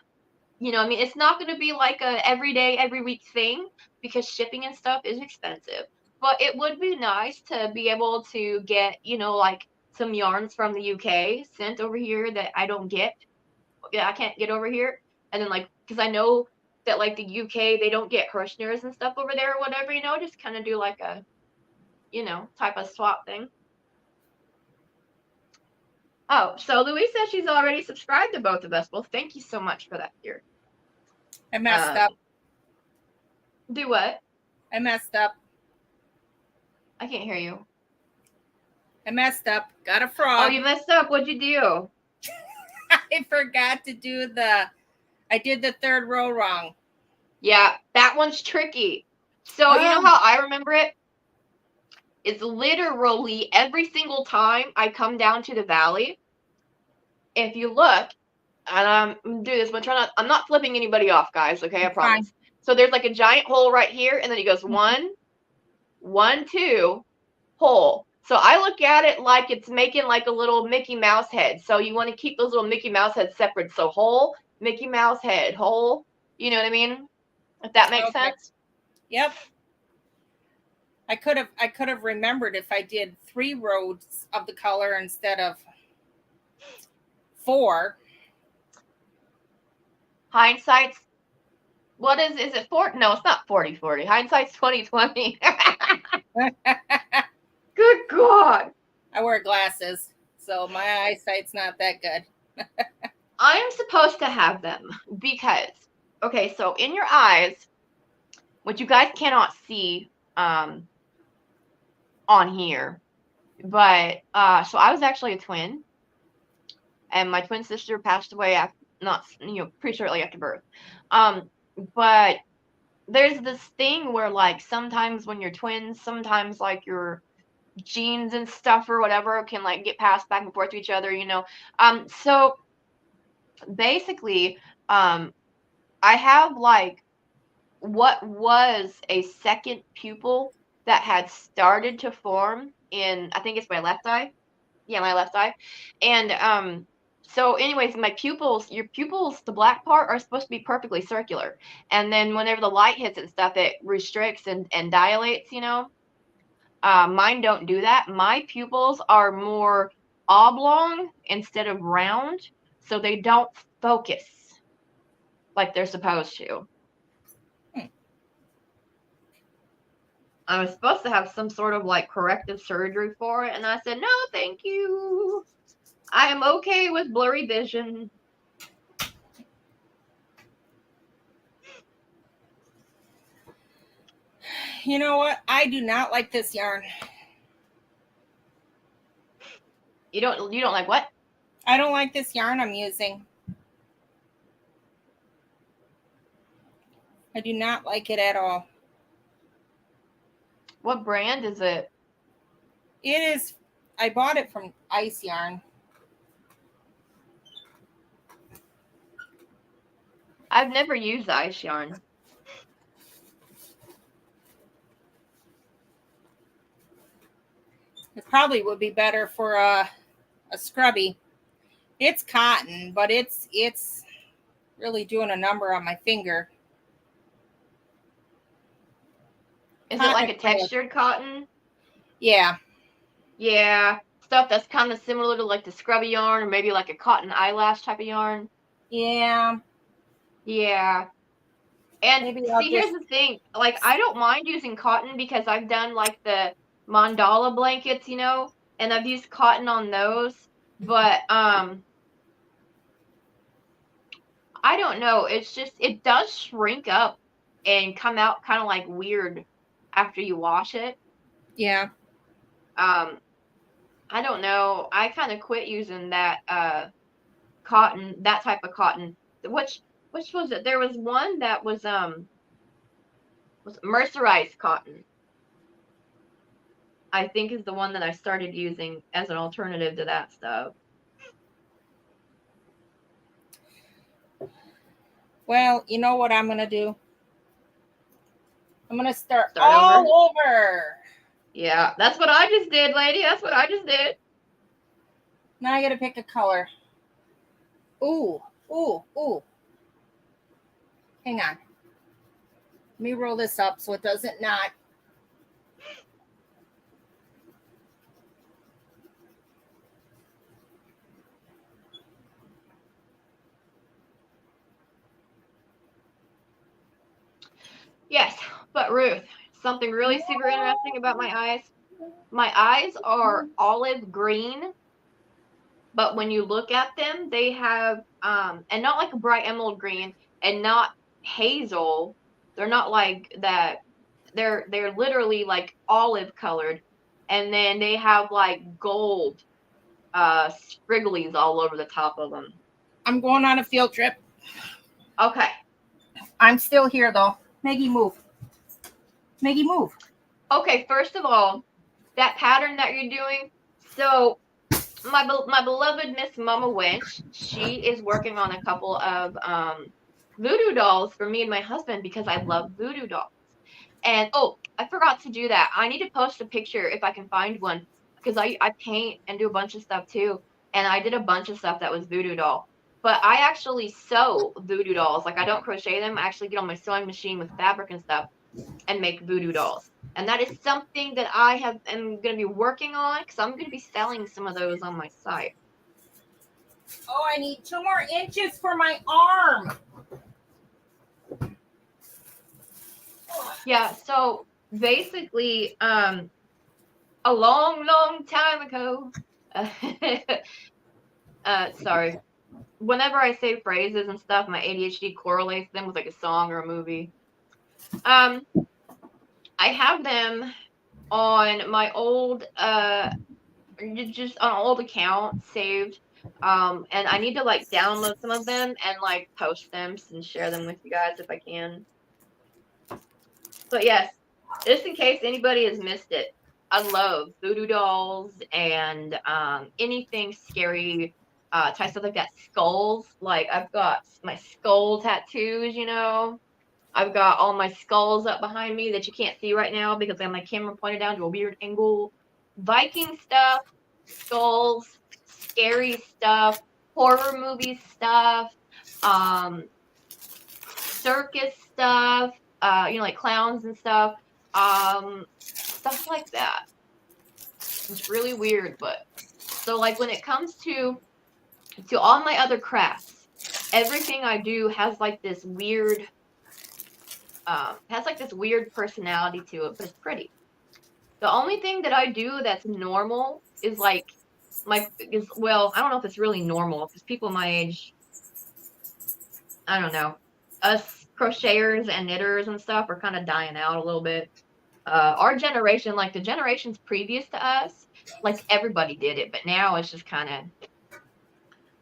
You know, I mean, it's not going to be like a every day, every week thing because shipping and stuff is expensive. But it would be nice to be able to get, you know, like some yarns from the UK sent over here that I don't get. Yeah, I can't get over here. And then like, because I know that like the UK, they don't get Hirschners and stuff over there or whatever, you know, just kind of do like a, you know, type of swap thing. Oh, so Louise says she's already subscribed to both of us. Well, thank you so much for that, dear. I messed up. Do what? I messed up. I can't hear you. I messed up. Got a frog. Oh, you messed up. What'd you do? I forgot to do I did the third row wrong. Yeah, that one's tricky. So you know how I remember it? It's literally every single time I come down to the valley. If you look, and I'm do this, I'm not flipping anybody off, guys. Okay, I promise. Fine. So there's like a giant hole right here, and then it goes 1, 1, 2, hole. So I look at it like it's making like a little Mickey Mouse head. So you want to keep those little Mickey Mouse heads separate. So hole, Mickey Mouse head, hole. You know what I mean? If that makes sense. Yep. I could have remembered if I did 3 rows of the color instead of 4. Hindsight's what is it 4? No, it's not 40/40. Hindsight's 20/20. Good God. I wear glasses, so my eyesight's not that good. I am supposed to have them because, okay, so in your eyes, which you guys cannot see on here, but so I was actually a twin, and my twin sister passed away after, pretty shortly after birth. But there's this thing where like sometimes when you're twins, sometimes like your genes and stuff or whatever can like get passed back and forth to each other, you know. So basically, I have like what was a second pupil that had started to form in, I think it's my left eye. Yeah, my left eye. And so anyways, your pupils, the black part, are supposed to be perfectly circular. And then whenever the light hits and stuff, it restricts and dilates, you know. Mine don't do that. My pupils are more oblong instead of round, so they don't focus like they're supposed to. I was supposed to have some sort of like corrective surgery for it, and I said, no, thank you. I am okay with blurry vision. You know what? I do not like this yarn. You don't like what? I don't like this yarn I'm using. I do not like it at all. What brand is it? It is, I bought it from Ice Yarn. I've never used ice yarn. It probably would be better for a scrubby. It's cotton, but it's really doing a number on my finger. Is it like a textured cotton? Yeah. Yeah. Stuff that's kind of similar to like the scrubby yarn, or maybe like a cotton eyelash type of yarn. Yeah. Yeah. And Maybe see, here's the thing. Like, I don't mind using cotton because I've done like the mandala blankets, you know, and I've used cotton on those. But I don't know. It's just it does shrink up and come out kind of like weird after you wash it. Yeah. I don't know. I kind of quit using that cotton, that type of cotton. Which was it? There was one that was mercerized cotton. I think is the one that I started using as an alternative to that stuff. Well, you know what I'm going to do? I'm going to start all over. Yeah, that's what I just did, lady. That's what I just did. Now I got to pick a color. Ooh, ooh, ooh. Hang on. Let me roll this up so it doesn't knot. Yes, but Ruth, something really super interesting about my eyes. My eyes are olive green, but when you look at them, they have and not like a bright emerald green and not hazel. They're not like that. They're literally like olive colored, and then they have like gold scrigglies all over the top of them. I'm going on a field trip. Okay. I'm still here though. Maggie, move. Maggie, move. Okay, first of all, that pattern that you're doing. So my beloved Miss Mama Winch, she is working on a couple of voodoo dolls for me and my husband because I love voodoo dolls. And oh, I forgot to do that. I need to post a picture if I can find one because I paint and do a bunch of stuff too. And I did a bunch of stuff that was voodoo doll. But I actually sew voodoo dolls. Like I don't crochet them. I actually get on my sewing machine with fabric and stuff and make voodoo dolls. And that is something that am going to be working on because I'm going to be selling some of those on my site. Oh, I need 2 more inches for my arm. Yeah, so basically, a long time ago, sorry, whenever I say phrases and stuff, my ADHD correlates them with like a song or a movie. I have them on my old, just on an old account saved. And I need to like download some of them and like post them and share them with you guys if I can. But yes, just in case anybody has missed it, I love voodoo dolls and anything scary type stuff like that. Skulls, like I've got my skull tattoos, you know. I've got all my skulls up behind me that you can't see right now because I have my camera pointed down to a weird angle. Viking stuff, skulls, scary stuff, horror movie stuff, circus stuff, like clowns and stuff, stuff like that. It's really weird, but so like when it comes to all my other crafts, everything I do has like this weird personality to it, but it's pretty. The only thing that I do that's normal is like I don't know if it's really normal because people my age, I don't know, us crocheters and knitters and stuff are kind of dying out a little bit. our generation, like the generations previous to us, like everybody did it, but now it's just kind of.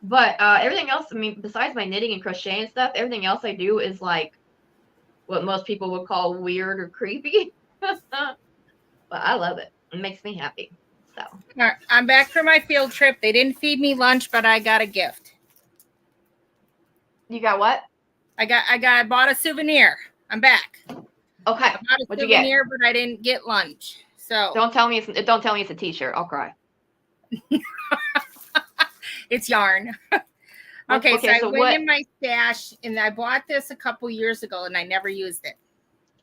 But everything else, I mean, besides my knitting and crochet and stuff, everything else I do is like what most people would call weird or creepy. But I love it. It makes me happy. So All right, I'm back from my field trip. They didn't feed me lunch, but I got a gift. you got what? I bought a souvenir. I'm back. Okay. I bought a What'd you get? souvenir, but I didn't get lunch. So Don't tell me it's a t-shirt. I'll cry. it's yarn. Okay, Okay, so I so went in my stash and I bought this a couple years ago and I never used it.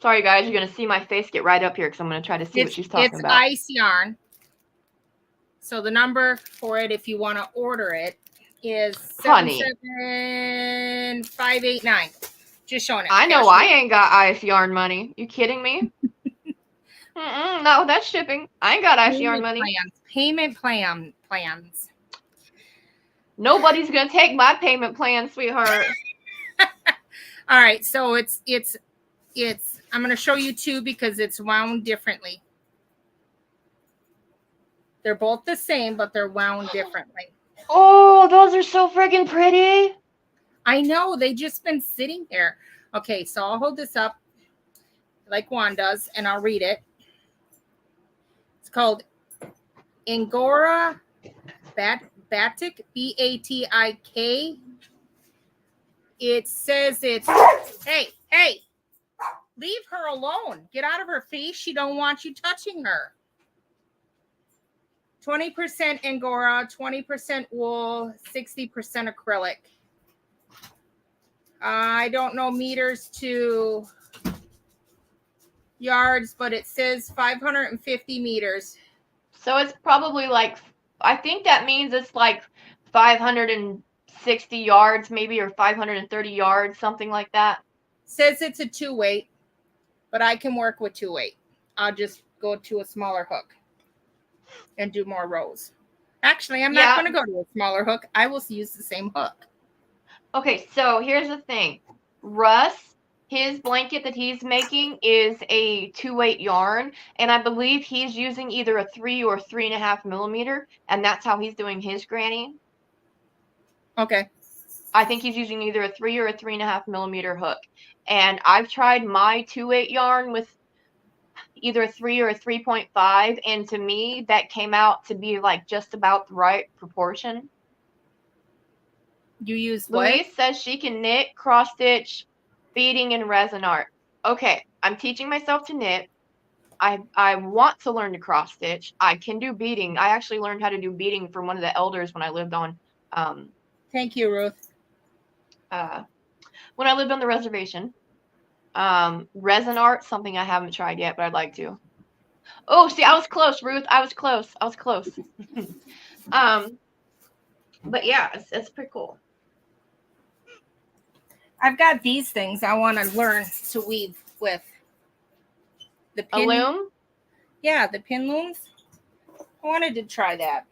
Sorry guys, you're gonna see my face get right up here because I'm gonna try to see what she's talking about. It's ice yarn. So the number for it, if you want to order it, is 77589. Just showing it. I know I ain't got ice yarn money. You kidding me? No, that's shipping. I ain't got ice yarn money. Payment plans. Nobody's gonna take my payment plan, sweetheart. All right, so it's. I'm gonna show you two because it's wound differently. They're both the same, but they're wound differently. Oh, those are so freaking pretty. I know, they just been sitting there. Okay, so I'll hold this up like Juan does, and I'll read it. It's called Angora Batik, Batik. It says it's, hey, leave her alone. Get out of her face. She don't want you touching her. 20% Angora, 20% wool, 60% acrylic. I don't know meters to yards, but it says 550 meters. So it's probably like, I think that means it's like 560 yards maybe, or 530 yards, something like that. Says it's a 2-weight, but I can work with 2-weight. I'll just go to a smaller hook and do more rows. Actually, I'm not going to go to a smaller hook. I will use the same hook. Okay, so here's the thing. Russ, his blanket that he's making is a 2-weight yarn, and I believe he's using either a 3 or 3.5 millimeter, and that's how he's doing his granny. Okay. I think he's using either a 3 or a 3.5 millimeter hook, and I've tried my 2/8 yarn with either a 3 or a 3.5, and to me that came out to be like just about the right proportion. You use what? Louise says she can knit, cross stitch, beading, and resin art. Okay, I'm teaching myself to knit. I want to learn to cross stitch. I can do beading. I actually learned how to do beading from one of the elders when I lived on. Thank you, Ruth. When I lived on the reservation. Resin art, something I haven't tried yet, but I'd like to. Oh, see, I was close, Ruth. I was close. But yeah, it's pretty cool. I've got these things I want to learn to weave with. The pin, a loom? Yeah, the pin looms. I wanted to try that.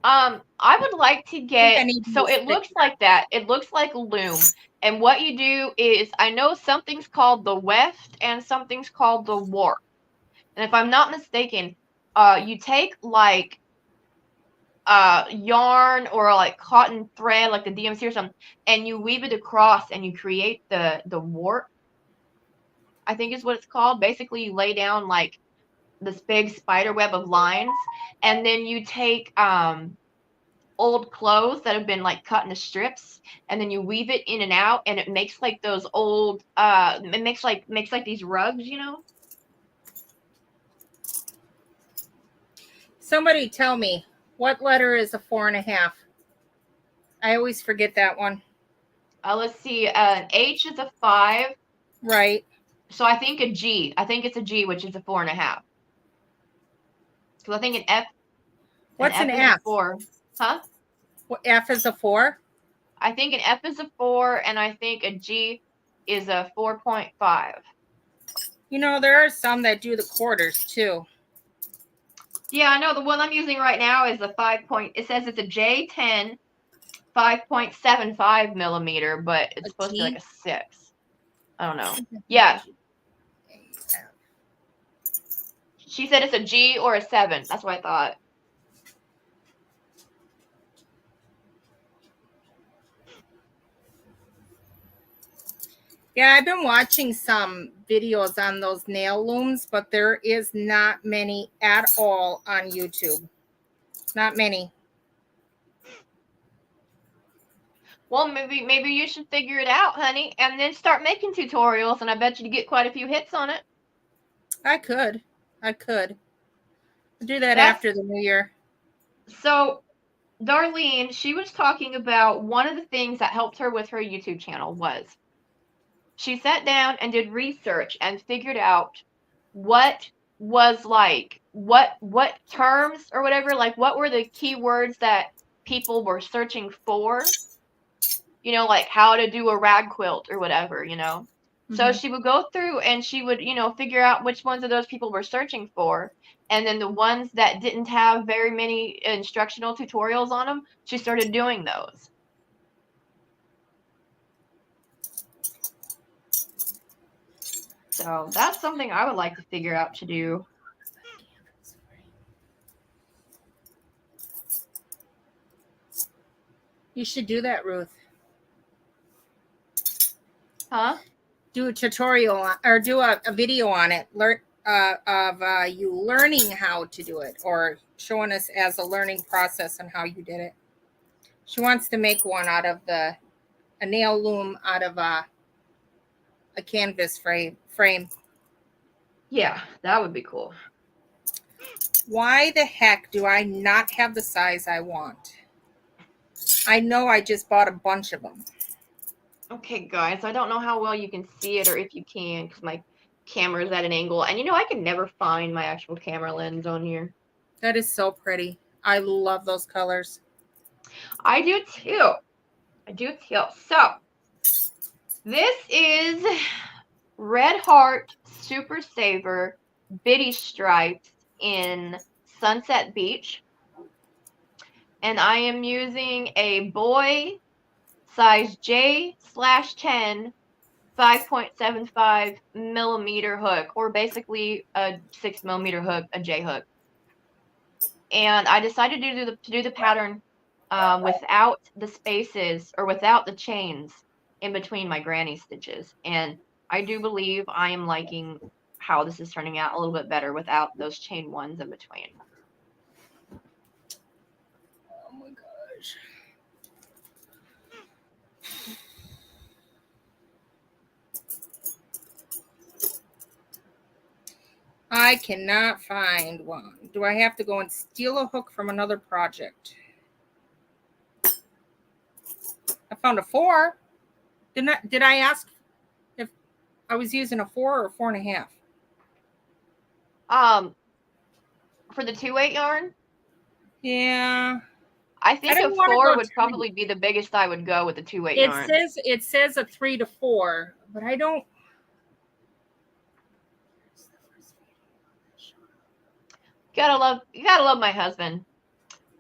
I would like to get, so it looks like that. It looks like a loom. And what you do is, I know something's called the weft and something's called the warp. And if I'm not mistaken, you take like yarn or like cotton thread, like the DMC or something, and you weave it across and you create the warp, I think is what it's called. Basically, you lay down like this big spider web of lines, and then you take old clothes that have been like cut into strips, and then you weave it in and out, and it makes like those old it makes like these rugs, you know. Somebody tell me, what letter is a 4.5? I always forget that one. Let's see, an H is a 5, right? So I think a G. I think it's a G, which is a 4.5. Because I think an F. What's an F? 4. Huh? What, F is a 4? I think an F is a 4, and I think a G is a 4.5. You know, there are some that do the quarters too. Yeah, I know. The one I'm using right now is a 5. It says it's a J10 5.75 millimeter, but it's supposed to be like a 6. I don't know. Yeah. She said it's a G or a 7. That's what I thought. Yeah, I've been watching some videos on those nail looms, but there is not many at all on YouTube. Not many. Well, maybe you should figure it out, honey, and then start making tutorials, and I bet you'd get quite a few hits on it. I could. I'll do that That's- after the new year. So, Darlene, she was talking about one of the things that helped her with her YouTube channel was she sat down and did research and figured out what was like what terms or whatever, like what were the keywords that people were searching for, you know, like how to do a rag quilt or whatever, you know. So she would go through and she would, you know, figure out which ones of those people were searching for. And then the ones that didn't have very many instructional tutorials on them, she started doing those. So that's something I would like to figure out to do. You should do that, Ruth. Huh? Do a tutorial or do a video on it. Learn of you learning how to do it or showing us as a learning process on how you did it. She wants to make one out of a nail loom out of a canvas frame. Yeah, that would be cool. Why the heck do I not have the size I want? I know I just bought a bunch of them. Okay, guys, I don't know how well you can see it or if you can because my camera's at an angle. And, you know, I can never find my actual camera lens on here. That is so pretty. I love those colors. I do too. So, this is Red Heart Super Saver Bitty Stripes in Sunset Beach. And I am using a boy size J/10 5.75 millimeter hook, or basically a 6 millimeter hook, a J hook. And I decided to do the pattern without the spaces or without the chains in between my granny stitches. And I do believe I am liking how this is turning out a little bit better without those chain ones in between. Oh my gosh. I cannot find one. Do I have to go and steal a hook from another project? I found a 4. Did I ask if I was using a 4 or 4.5? For the 2/8 yarn, Yeah. I think don't a wanna 4 go would 3. probably be the biggest I would go with the 2/8 yarn. It says a 3 to 4, but I don't. You gotta love my husband.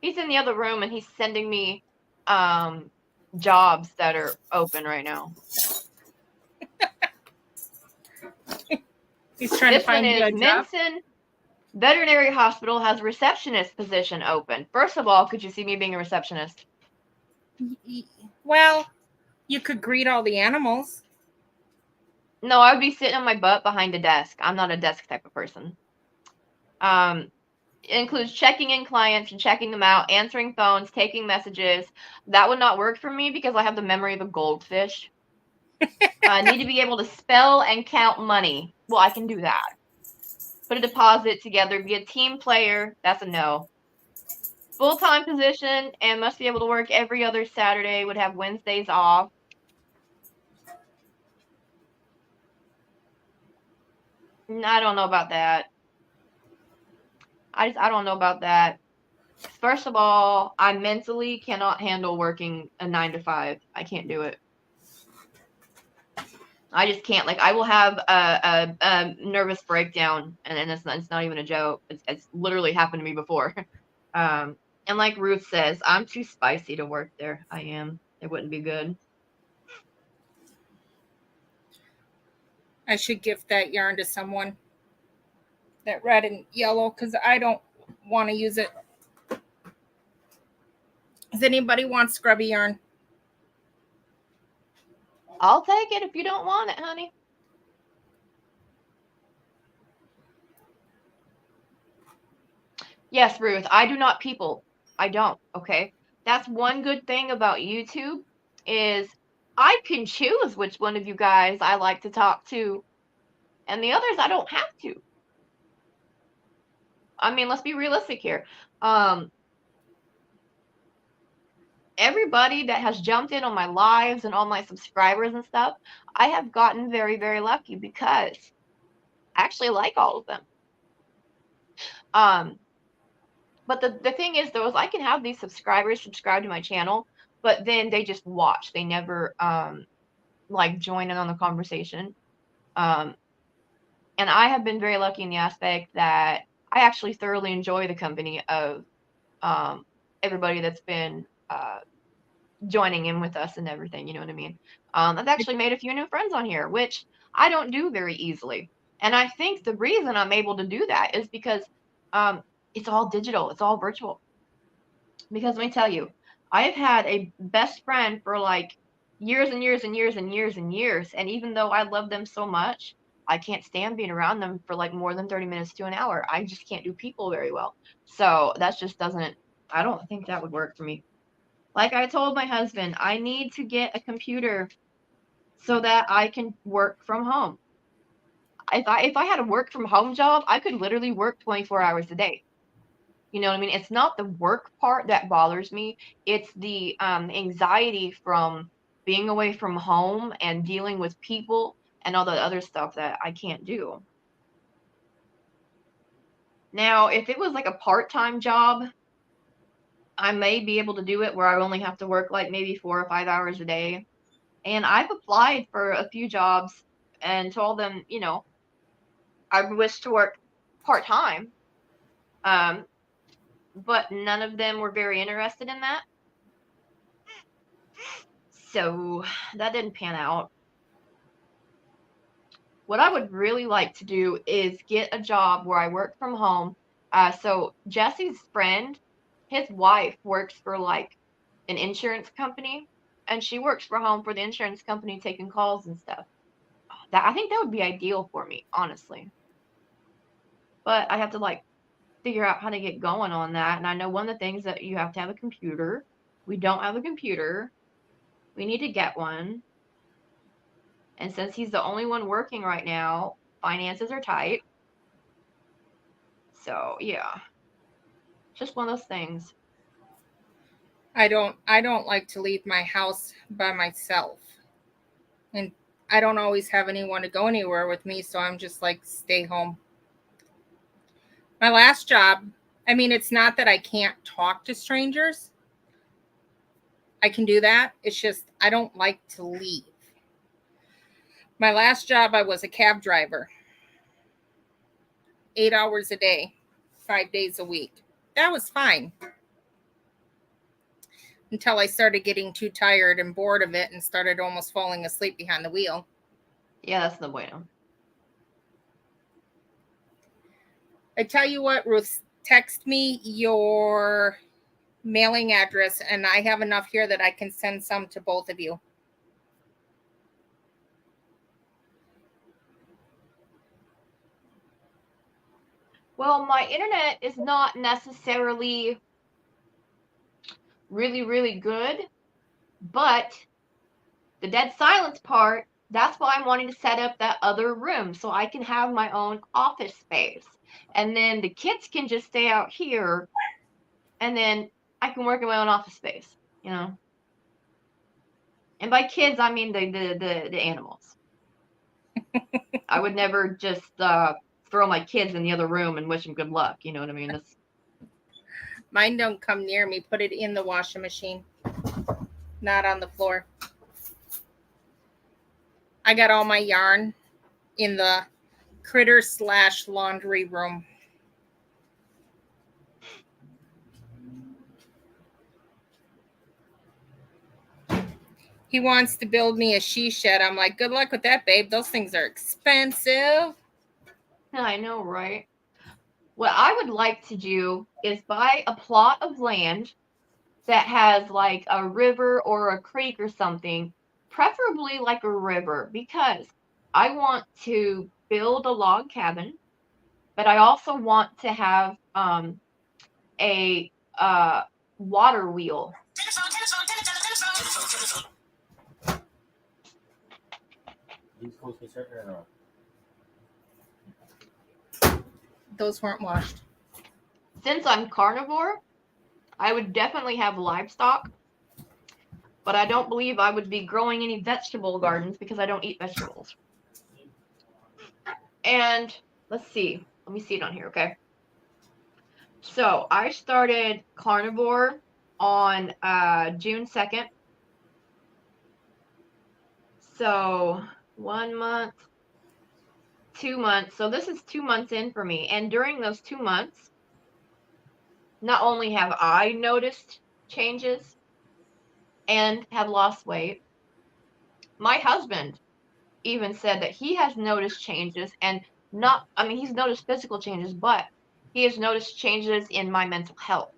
He's in the other room and he's sending me jobs that are open right now. He's trying This to find one you a is job. Minson Veterinary Hospital has receptionist position open. First of all, could you see me being a receptionist? Well, you could greet all the animals. No, I would be sitting on my butt behind a desk. I'm not a desk type of person. It includes checking in clients and checking them out, answering phones, taking messages. That would not work for me because I have the memory of a goldfish. I need to be able to spell and count money. Well, I can do that. Put a deposit together, be a team player. That's a no. Full-time position and must be able to work every other Saturday, would have Wednesdays off. I don't know about that. I don't know about that. First of all, I mentally cannot handle working a 9 to 5. I can't do it. I just can't. Like, I will have a nervous breakdown, and it's not even a joke. It's literally happened to me before. And like Ruth says, I'm too spicy to work there. I am. It wouldn't be good. I should gift that yarn to someone. that red and yellow because I don't want to use it. Does anybody want scrubby yarn? I'll take it if you don't want it, honey. Yes, Ruth, I do not people. I don't, okay? That's one good thing about YouTube is I can choose which one of you guys I like to talk to, and the others I don't have to. I mean, let's be realistic here. Everybody that has jumped in on my lives and all my subscribers and stuff, I have gotten very, very lucky because I actually like all of them. But the thing is though, is I can have these subscribers subscribe to my channel, but then they just watch. They never like join in on the conversation. And I have been very lucky in the aspect that I actually thoroughly enjoy the company of everybody that's been joining in with us and everything, you know what I mean? I've actually made a few new friends on here, which I don't do very easily. And I think the reason I'm able to do that is because it's all digital, it's all virtual. Because let me tell you, I've had a best friend for like years and years and years and years and years. And even though I love them so much, I can't stand being around them for like more than 30 minutes to an hour. I just can't do people very well. So that just doesn't, I don't think that would work for me. Like I told my husband, I need to get a computer so that I can work from home. If I had a work from home job, I could literally work 24 hours a day. You know what I mean? It's not the work part that bothers me. It's the anxiety from being away from home and dealing with people and all the other stuff that I can't do. Now, if it was like a part-time job, I may be able to do it where I only have to work like maybe 4 or 5 hours a day. And I've applied for a few jobs and told them, you know, I wish to work part-time. But none of them were very interested in that. So that didn't pan out. What I would really like to do is get a job where I work from home. So Jesse's friend, his wife works for like an insurance company, and she works from home for the insurance company taking calls and stuff. I think that would be ideal for me, honestly. But I have to like figure out how to get going on that. And I know one of the things that you have to have a computer. We don't have a computer. We need to get one. And since he's the only one working right now, finances are tight. So yeah, just one of those things. I don't like to leave my house by myself. And I don't always have anyone to go anywhere with me, so I'm just like, stay home. My last job, I mean, it's not that I can't talk to strangers. I can do that. It's just I don't like to leave. My last job, I was a cab driver. 8 hours a day, 5 days a week. That was fine. Until I started getting too tired and bored of it and started almost falling asleep behind the wheel. Yeah, that's the bueno. I tell you what, Ruth, text me your mailing address, and I have enough here that I can send some to both of you. Well, my internet is not necessarily really, really good, but the dead silence part, that's why I'm wanting to set up that other room so I can have my own office space. And then the kids can just stay out here, and then I can work in my own office space, you know? And by kids, I mean the animals. I would never just throw my kids in the other room and wish them good luck. You know what I mean? Mine don't come near me. Put it in the washing machine, not on the floor. I got all my yarn in the critter/laundry room. He wants to build me a she shed. I'm like, good luck with that, babe. Those things are expensive. I know, right? what I would like to do is buy a plot of land that has like a river or a creek or something, preferably like a river, because I want to build a log cabin, but I also want to have a water wheel. Those weren't washed. Since I'm carnivore, I would definitely have livestock, but I don't believe I would be growing any vegetable gardens because I don't eat vegetables. And let's see. Let me see it on here, okay? So I started carnivore on June 2nd. So 1 month, 2 months. So this is 2 months in for me. And during those 2 months, not only have I noticed changes and have lost weight, my husband even said that he has noticed changes, and not, I mean, he's noticed physical changes, but he has noticed changes in my mental health.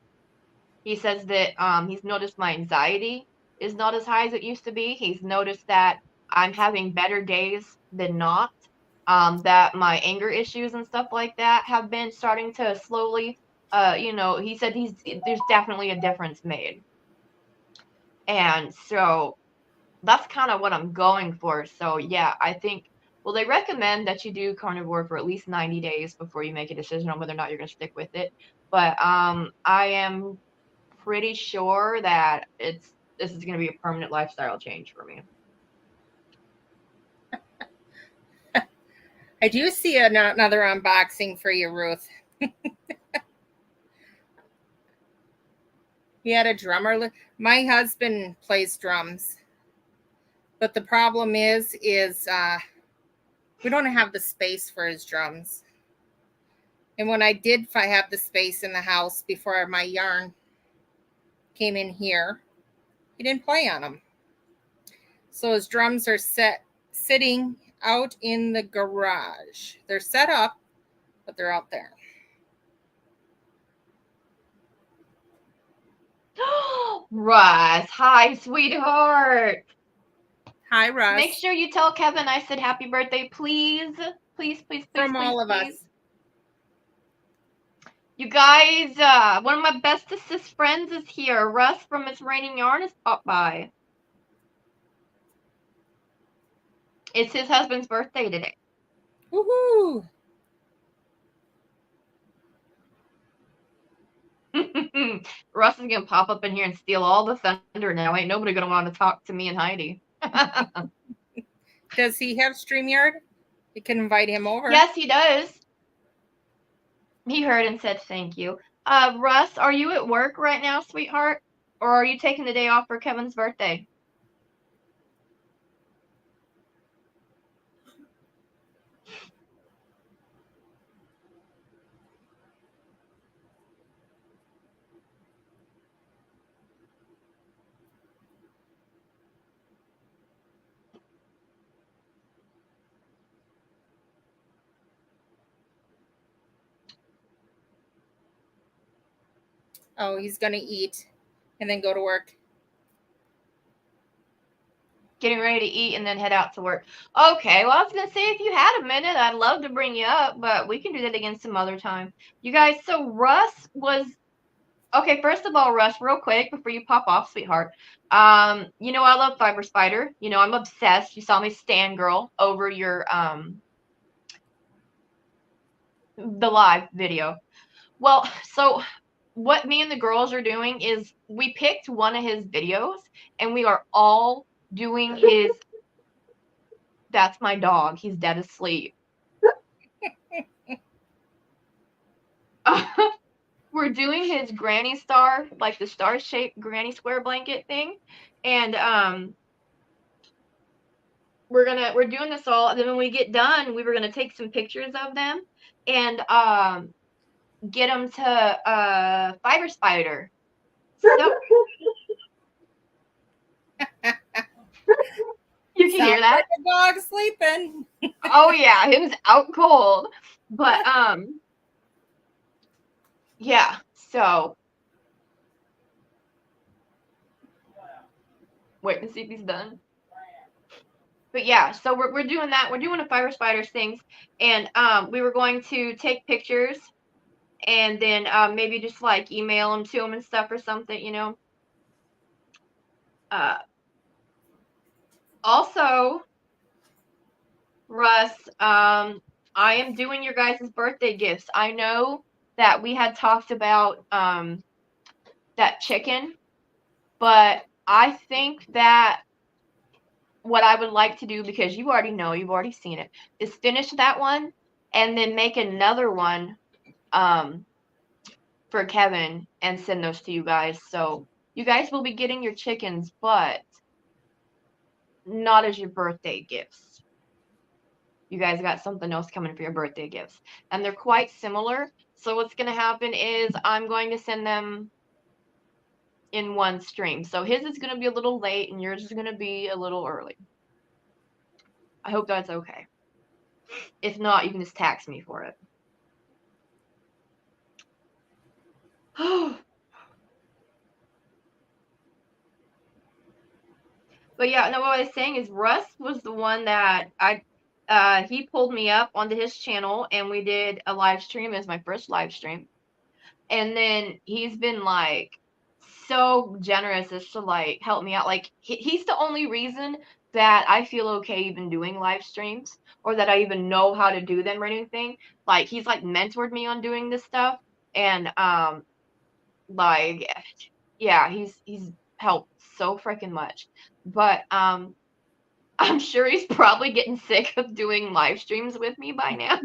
He says that he's noticed my anxiety is not as high as it used to be. He's noticed that I'm having better days than not. That my anger issues and stuff like that have been starting to slowly, he said there's definitely a difference made. And so that's kind of what I'm going for. So yeah, I think, well, they recommend that you do carnivore for at least 90 days before you make a decision on whether or not you're going to stick with it. But I am pretty sure that this is going to be a permanent lifestyle change for me. I do see another unboxing for you, Ruth. He had a drummer. My husband plays drums, but the problem is we don't have the space for his drums. And when I did have the space in the house before my yarn came in here, he didn't play on them. So his drums are sitting out in the garage. They're set up, but they're out there. Russ, hi, sweetheart. Hi, Russ. Make sure you tell Kevin I said happy birthday, please. Please, please, please. From please, all of please. us. You guys, one of my bestest friends is here. Russ from It's Raining Yarn has popped by. It's his husband's birthday today. Woohoo! Russ is gonna pop up in here and steal all the thunder now. Ain't nobody gonna want to talk to me and Heidi. Does he have StreamYard? You can invite him over. Yes, he does. He heard and said thank you. Russ, are you at work right now, sweetheart? Or are you taking the day off for Kevin's birthday? Oh, he's going to eat and then go to work. Getting ready to eat and then head out to work. Okay, well, I was going to say, if you had a minute, I'd love to bring you up, but we can do that again some other time. You guys, so Russ was... Okay, first of all, Russ, real quick, before you pop off, sweetheart, I love Fiber Spider. I'm obsessed. You saw me stan girl over your, the live video. Well, so what me and the girls are doing is we picked one of his videos and we are all doing his... That's my dog. He's dead asleep. We're doing his granny star, like the star-shaped granny square blanket thing. And we're doing this all, and then when we get done, we were gonna take some pictures of them and get them to Fiber Spider. So you can hear that? Like a dog sleeping. Oh yeah, it was out cold. But yeah, so wait to see if he's done. But yeah, so we're doing that. We're doing a Fire Spiders things, and we were going to take pictures and then maybe just like email them to him and stuff or something, you know. Also, Russ, I am doing your guys' birthday gifts. I know that we had talked about that chicken, but I think that what I would like to do, because you already know, you've already seen it, is finish that one and then make another one for Kevin and send those to you guys. So you guys will be getting your chickens, but not as your birthday gifts. You guys got something else coming for your birthday gifts. And they're quite similar. So what's going to happen is I'm going to send them in one stream. So his is going to be a little late and yours is going to be a little early. I hope that's okay. If not, you can just tax me for it. But yeah, no, what I was saying is Russ was the one that he pulled me up onto his channel and we did a live stream as my first live stream. And then he's been like so generous as to like help me out. Like he's the only reason that I feel okay even doing live streams or that I even know how to do them or anything. Like he's like mentored me on doing this stuff and like yeah, he's helped so freaking much. But I'm sure he's probably getting sick of doing live streams with me by now.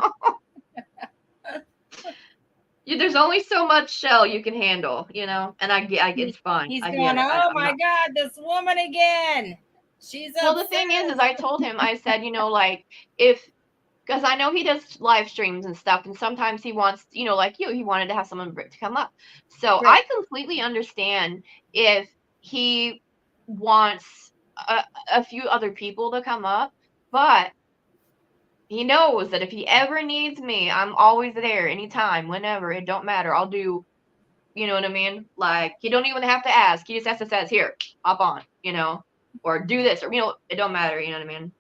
There's only so much shell you can handle, you know, and I get it's fine. He's I going, get it. oh my God, this woman again. She's well, upset. the thing is I told him, I said, you know, like because I know he does live streams and stuff, and sometimes he wants, you know, like he wanted to have someone to come up. So Right. I completely understand if he wants a few other people to come up, but he knows that if he ever needs me, I'm always there anytime, whenever. It don't matter. I'll do, you know what I mean? Like, he don't even have to ask. He just has to say, here, hop on, you know, or do this, or, you know, it don't matter. You know what I mean?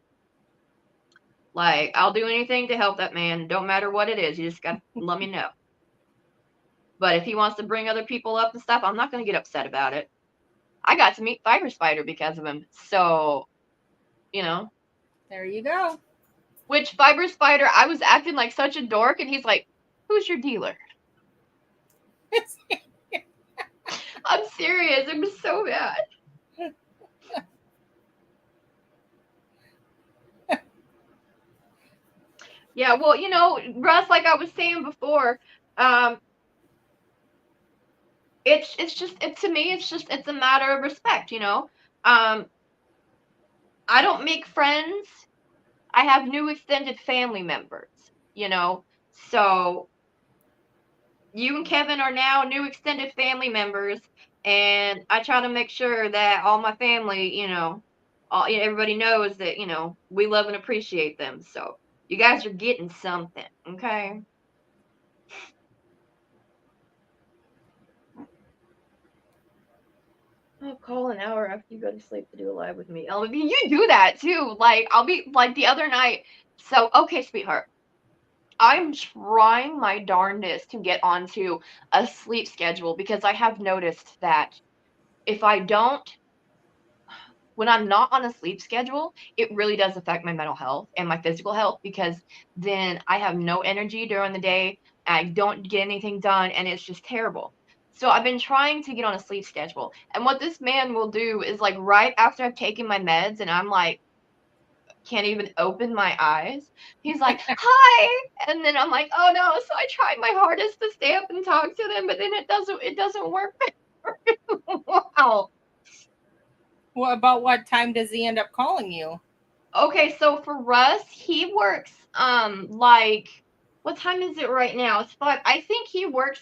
Like, I'll do anything to help that man. Don't matter what it is. You just got to let me know. But if he wants to bring other people up and stuff, I'm not going to get upset about it. I got to meet Fiber Spider because of him. So, you know. There you go. Which Fiber Spider, I was acting like such a dork, and he's like, who's your dealer? I'm serious. It was so bad. Yeah, well, you know, Russ, like I was saying before, it's just to me it's a matter of respect, you know. I don't make friends. I have new extended family members, you know. So you and Kevin are now new extended family members, and I try to make sure that all my family, you know, everybody knows that, you know, we love and appreciate them. So you guys are getting something, okay? I'll call an hour after you go to sleep to do a live with me. Oh, you do that too. Like, I'll be like the other night. So, okay, sweetheart. I'm trying my darndest to get onto a sleep schedule because I have noticed that if I don't, when I'm not on a sleep schedule, it really does affect my mental health and my physical health because then I have no energy during the day. I don't get anything done, and it's just terrible. So I've been trying to get on a sleep schedule. And what this man will do is like right after I've taken my meds and I'm like, can't even open my eyes. He's like, hi. And then I'm like, oh no. So I tried my hardest to stay up and talk to them, but then it doesn't work. Wow. Well, about what time does he end up calling you? Okay, so for Russ, he works like what time is it right now? It's 5. I think he works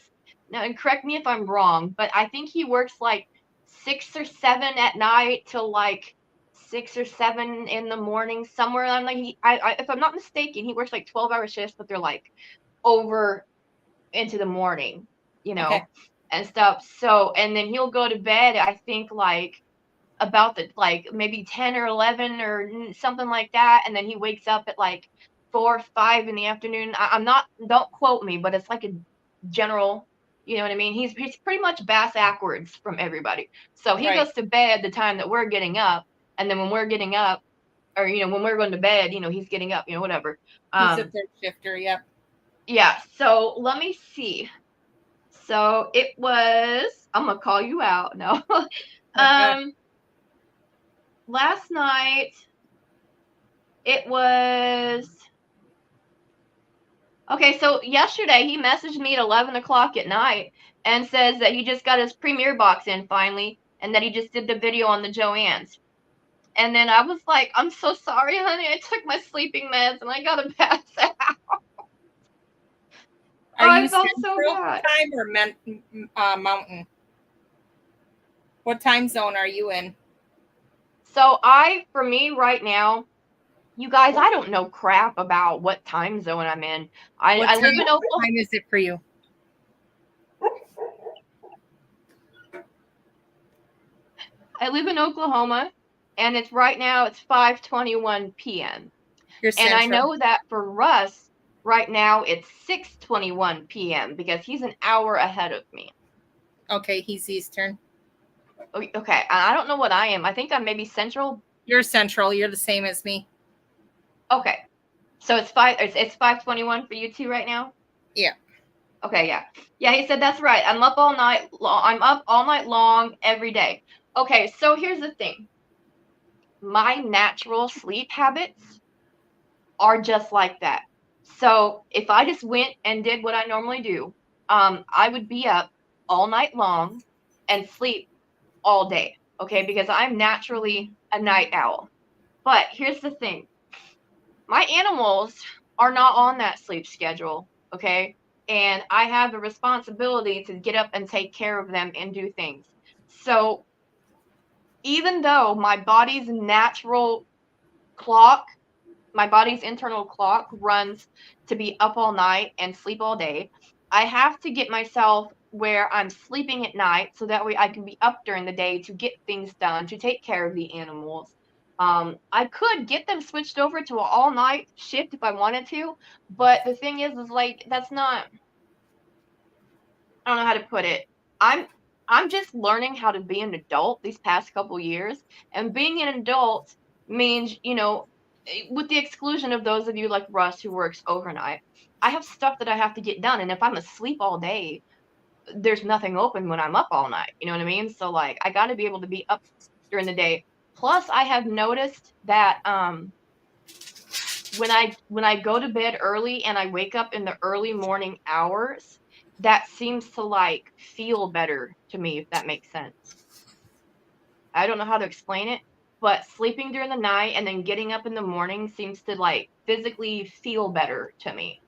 now, and correct me if I'm wrong, but I think he works like 6 or 7 at night till like 6 or 7 in the morning somewhere. I'm like if I'm not mistaken, he works like 12-hour shifts, but they're like over into the morning. you know, Okay. and stuff. So, and then he'll go to bed, I think like about the like maybe 10 or 11 or something like that, and then he wakes up at like 4 or 5 in the afternoon. I'm not, don't quote me, but it's like a general, you know what I mean? He's pretty much bass backwards from everybody. So he Right. goes to bed the time that we're getting up, and then when we're getting up, or you know, when we're going to bed, you know, he's getting up, you know, whatever. He's a third shifter. Yep. Yeah, so let me see. So it was, I'm gonna call you out. No. Last night it was, okay, so yesterday he messaged me at 11 o'clock at night and says that he just got his premiere box in finally, and that he just did the video on the Joannes. And then I was like, I'm so sorry, honey. I took my sleeping meds and I gotta pass out. Are I you felt so Central bad. Time or Mountain? What time zone are you in? So for me right now, you guys, I don't know crap about what time zone I'm in. I live in Oklahoma. What time is it for you? I live in Oklahoma, and it's right now it's 5:21 p.m. You're And I Central. know that for Russ right now it's 6:21 p.m. because he's an hour ahead of me. Okay, he's Eastern. Okay, I don't know what I am. I think I'm maybe Central. You're Central. You're the same as me. Okay, so it's 5:21 for you two right now. Yeah. Okay, yeah. Yeah, he said that's right. I'm up all night long. I'm up all night long every day. Okay, so here's the thing. My natural sleep habits are just like that. So if I just went and did what I normally do, I would be up all night long and sleep all day. Okay, because I'm naturally a night owl. But here's the thing. My animals are not on that sleep schedule. Okay. And I have a responsibility to get up and take care of them and do things. So even though my body's natural clock, my body's internal clock runs to be up all night and sleep all day, I have to get myself where I'm sleeping at night so that way I can be up during the day to get things done, to take care of the animals. I could get them switched over to an all night shift if I wanted to, but the thing is like that's not, I don't know how to put it. I'm just learning how to be an adult these past couple years, and being an adult means, you know, with the exclusion of those of you like Russ who works overnight, I have stuff that I have to get done, and if I'm asleep all day, there's nothing open when I'm up all night. You know what I mean? So like, I got to be able to be up during the day. Plus, I have noticed that when I go to bed early and I wake up in the early morning hours, that seems to like feel better to me, if that makes sense. I don't know how to explain it, but sleeping during the night and then getting up in the morning seems to like physically feel better to me.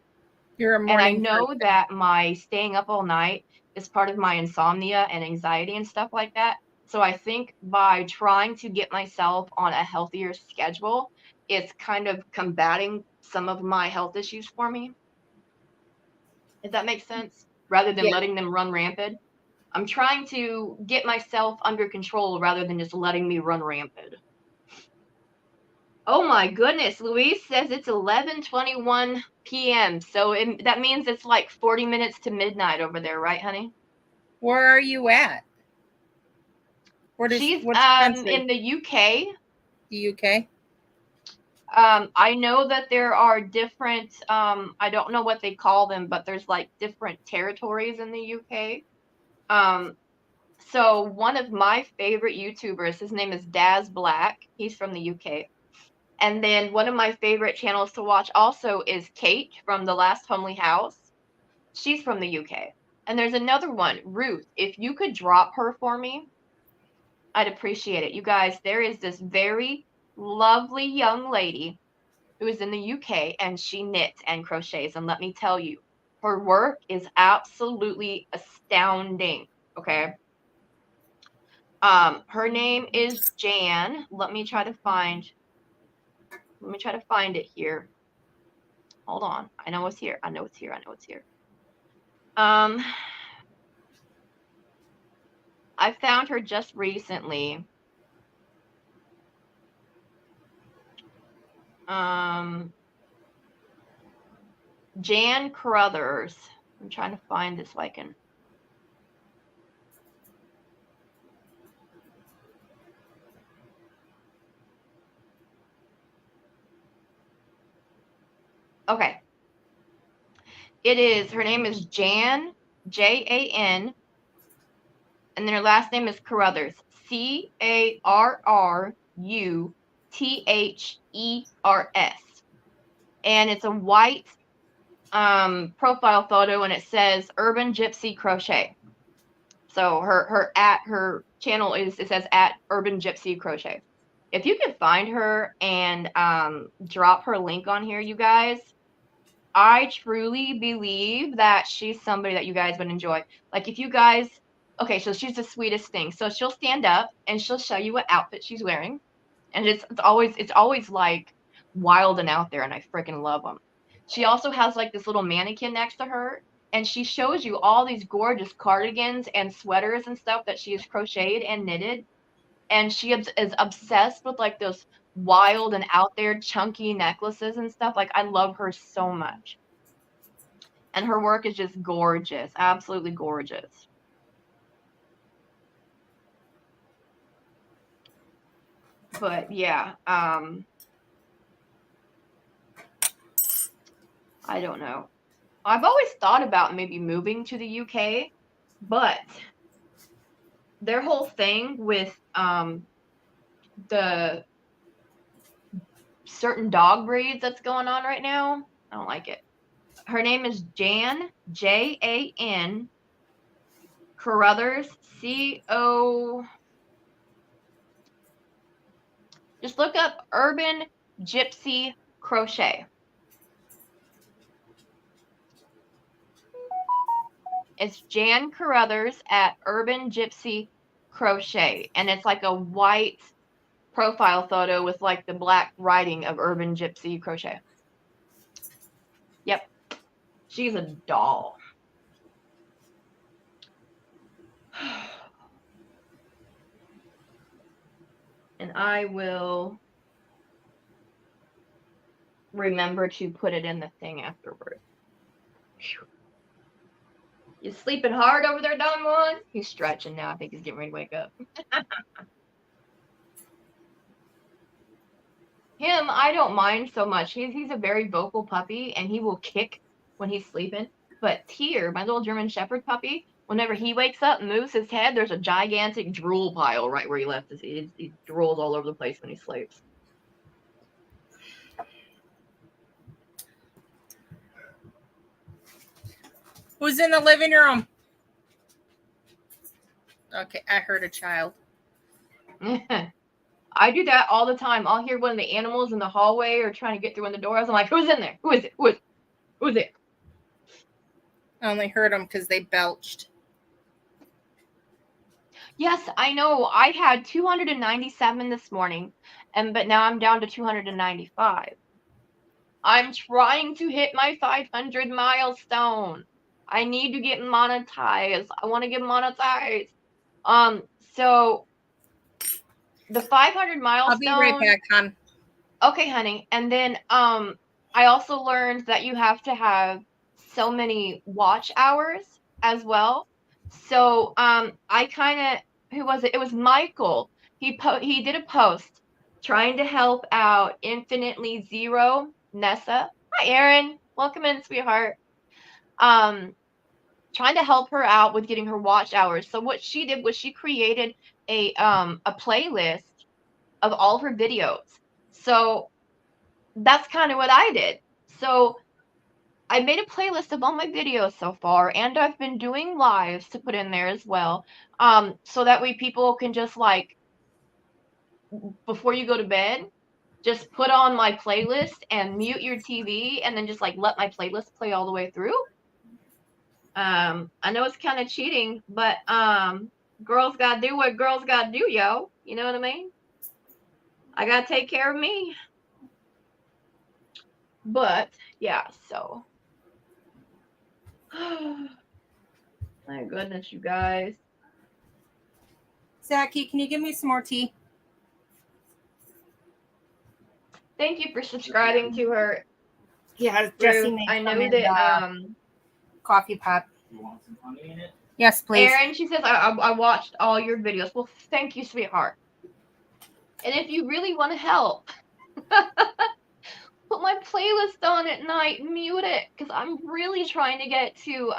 You're a And I morning know person. that my staying up all night is part of my insomnia and anxiety and stuff like that. So I think by trying to get myself on a healthier schedule, it's kind of combating some of my health issues for me. If that makes sense, rather than Yeah. letting them run rampant. I'm trying to get myself under control rather than just letting me run rampant. Oh my goodness, Louise says it's 11:21 p.m. So that means it's like 40 minutes to midnight over there, right, honey? Where are you at? She's What's country? in the UK. The UK? I know that there are different I don't know what they call them, but there's like different territories in the UK. So one of my favorite YouTubers, his name is Daz Black. He's from the UK. And then one of my favorite channels to watch also is Kate from The Last Homely House. She's from the UK. And there's another one, Ruth. If you could drop her for me, I'd appreciate it. You guys, there is this very lovely young lady who is in the UK and she knits and crochets. And let me tell you, her work is absolutely astounding. Okay. Her name is Jan. Let me try to find it here. Hold on. I know it's here. I know it's here. I found her just recently. Jan Carruthers. I'm trying to find this so I can. Okay. Her name is Jan, Jan, and then her last name is Carruthers, Carruthers. And it's a white profile photo, and it says Urban Gypsy Crochet. So her channel it says at Urban Gypsy Crochet. If you can find her and drop her link on here, you guys, I truly believe that she's somebody that you guys would enjoy. Like if you guys, okay, so she's the sweetest thing. So she'll stand up and she'll show you what outfit she's wearing, and it's always like wild and out there, and I freaking love them. She also has like this little mannequin next to her, and she shows you all these gorgeous cardigans and sweaters and stuff that she has crocheted and knitted, and she is obsessed with like those wild and out there chunky necklaces and stuff. Like I love her so much, and her work is just gorgeous, absolutely gorgeous. But yeah, I don't know. I've always thought about maybe moving to the UK, but their whole thing with the certain dog breeds that's going on right now, I don't like it. Her name is Jan, Jan Carruthers, CO. Just look up Urban Gypsy Crochet. It's Jan Carruthers at Urban Gypsy Crochet, and it's like a white profile photo with like the black writing of Urban Gypsy Crochet. Yep, she's a doll. And I will remember to put it in the thing afterward. Whew. You sleeping hard over there, Don Juan? He's stretching now. I think he's getting ready to wake up. Him, I don't mind so much. He's a very vocal puppy, and he will kick when he's sleeping. But Tyr, my little German Shepherd puppy, whenever he wakes up and moves his head, there's a gigantic drool pile right where he left his. He drools all over the place when he sleeps. Who's in the living room? Okay, I heard a child. I do that all the time. I'll hear one of the animals in the hallway or trying to get through in the doors. I'm like, who's in there? Who is it? Who's it? I only heard them because they belched. Yes, I know. I had 297 this morning, but now I'm down to 295. I'm trying to hit my 500 milestone. I need to get monetized. I want to get monetized. So the 500 milestone. I'll be right back, hon. Okay, honey. And then I also learned that you have to have so many watch hours as well. So I kind of, who was it? It was Michael. He did a post trying to help out Infinitely Zero Nessa. Hi, Erin. Welcome in, sweetheart. Trying to help her out with getting her watch hours. So what she did was she created a playlist of all of her videos. So that's kind of what I did. So I made a playlist of all my videos so far, and I've been doing lives to put in there as well. So that way people can just like, before you go to bed, just put on my playlist and mute your TV and then just like let my playlist play all the way through. I know it's kind of cheating, but girls gotta do what girls gotta do, yo. You know what I mean? I gotta take care of me. But yeah, so my goodness, you guys. Zachy, can you give me some more tea? Thank you for subscribing to her Yeah, Jesse group. made I know some in that the coffee pot. You want some honey in it? Yes, please. Erin, she says, I watched all your videos. Well, thank you, sweetheart. And if you really want to help, put my playlist on at night, mute it, because I'm really trying to get to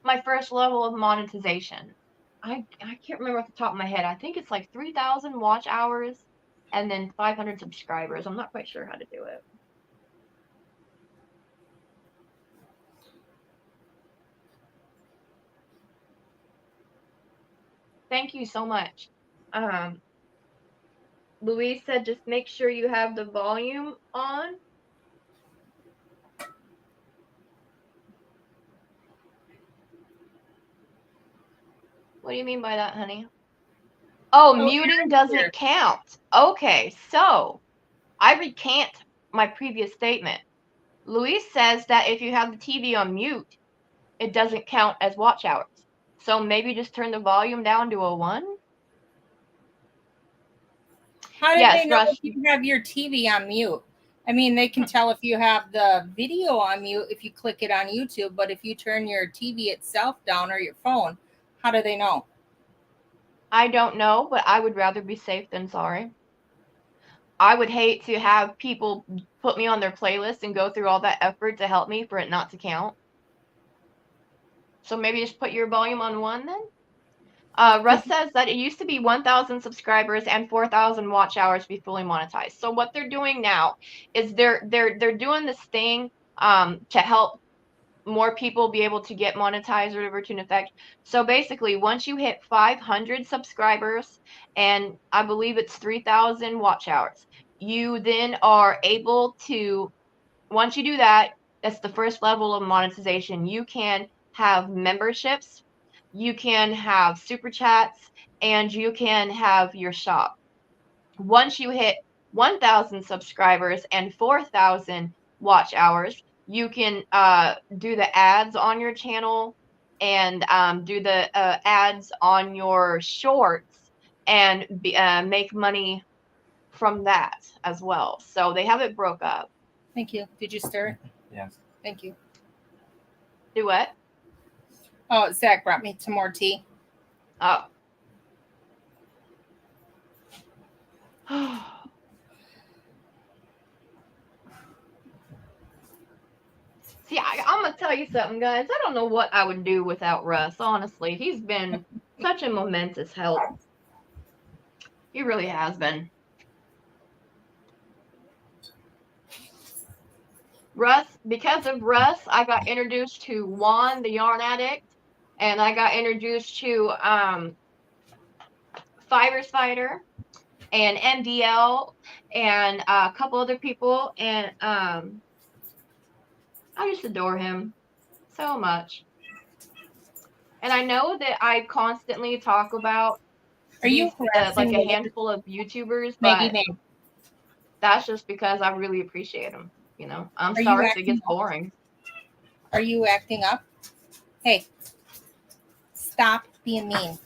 my first level of monetization. I can't remember off the top of my head. I think it's like 3,000 watch hours and then 500 subscribers. I'm not quite sure how to do it. Thank you so much. Louise said just make sure you have the volume on. What do you mean by that, honey? Oh, muting doesn't count. Okay, so I recant my previous statement. Louise says that if you have the TV on mute, it doesn't count as watch hours. So maybe just turn the volume down to a 1. How do Yes, they know Rush. if you have your TV on mute? I mean, they can tell if you have the video on mute if you click it on YouTube, but if you turn your TV itself down or your phone, how do they know? I don't know, but I would rather be safe than sorry. I would hate to have people put me on their playlist and go through all that effort to help me for it not to count. So maybe just put your volume on 1 then? Russ says that it used to be 1,000 subscribers and 4,000 watch hours to be fully monetized. So what they're doing now is they're doing this thing to help more people be able to get monetized or whatever to an effect. So basically, once you hit 500 subscribers and I believe it's 3,000 watch hours, you then are able to, once you do that, that's the first level of monetization. You can have memberships, you can have super chats, and you can have your shop. Once you hit 1,000 subscribers and 4,000 watch hours, you can do the ads on your channel and do the ads on your shorts and make money from that as well. So they have it broke up. Thank you. Did you stir it? Yes. Thank you. Do what? Oh, Zach brought me some more tea. Oh. See, I'm going to tell you something, guys. I don't know what I would do without Russ, honestly. He's been such a momentous help. He really has been. Russ, because of Russ, I got introduced to Juan, the yarn addict, and I got introduced to Fiber Spider and MDL and a couple other people, and I just adore him so much. And I know that I constantly talk about like a handful of YouTubers, but that's just because I really appreciate them. You know, I'm sorry if it gets boring. Are you acting up? Hey, stop being mean.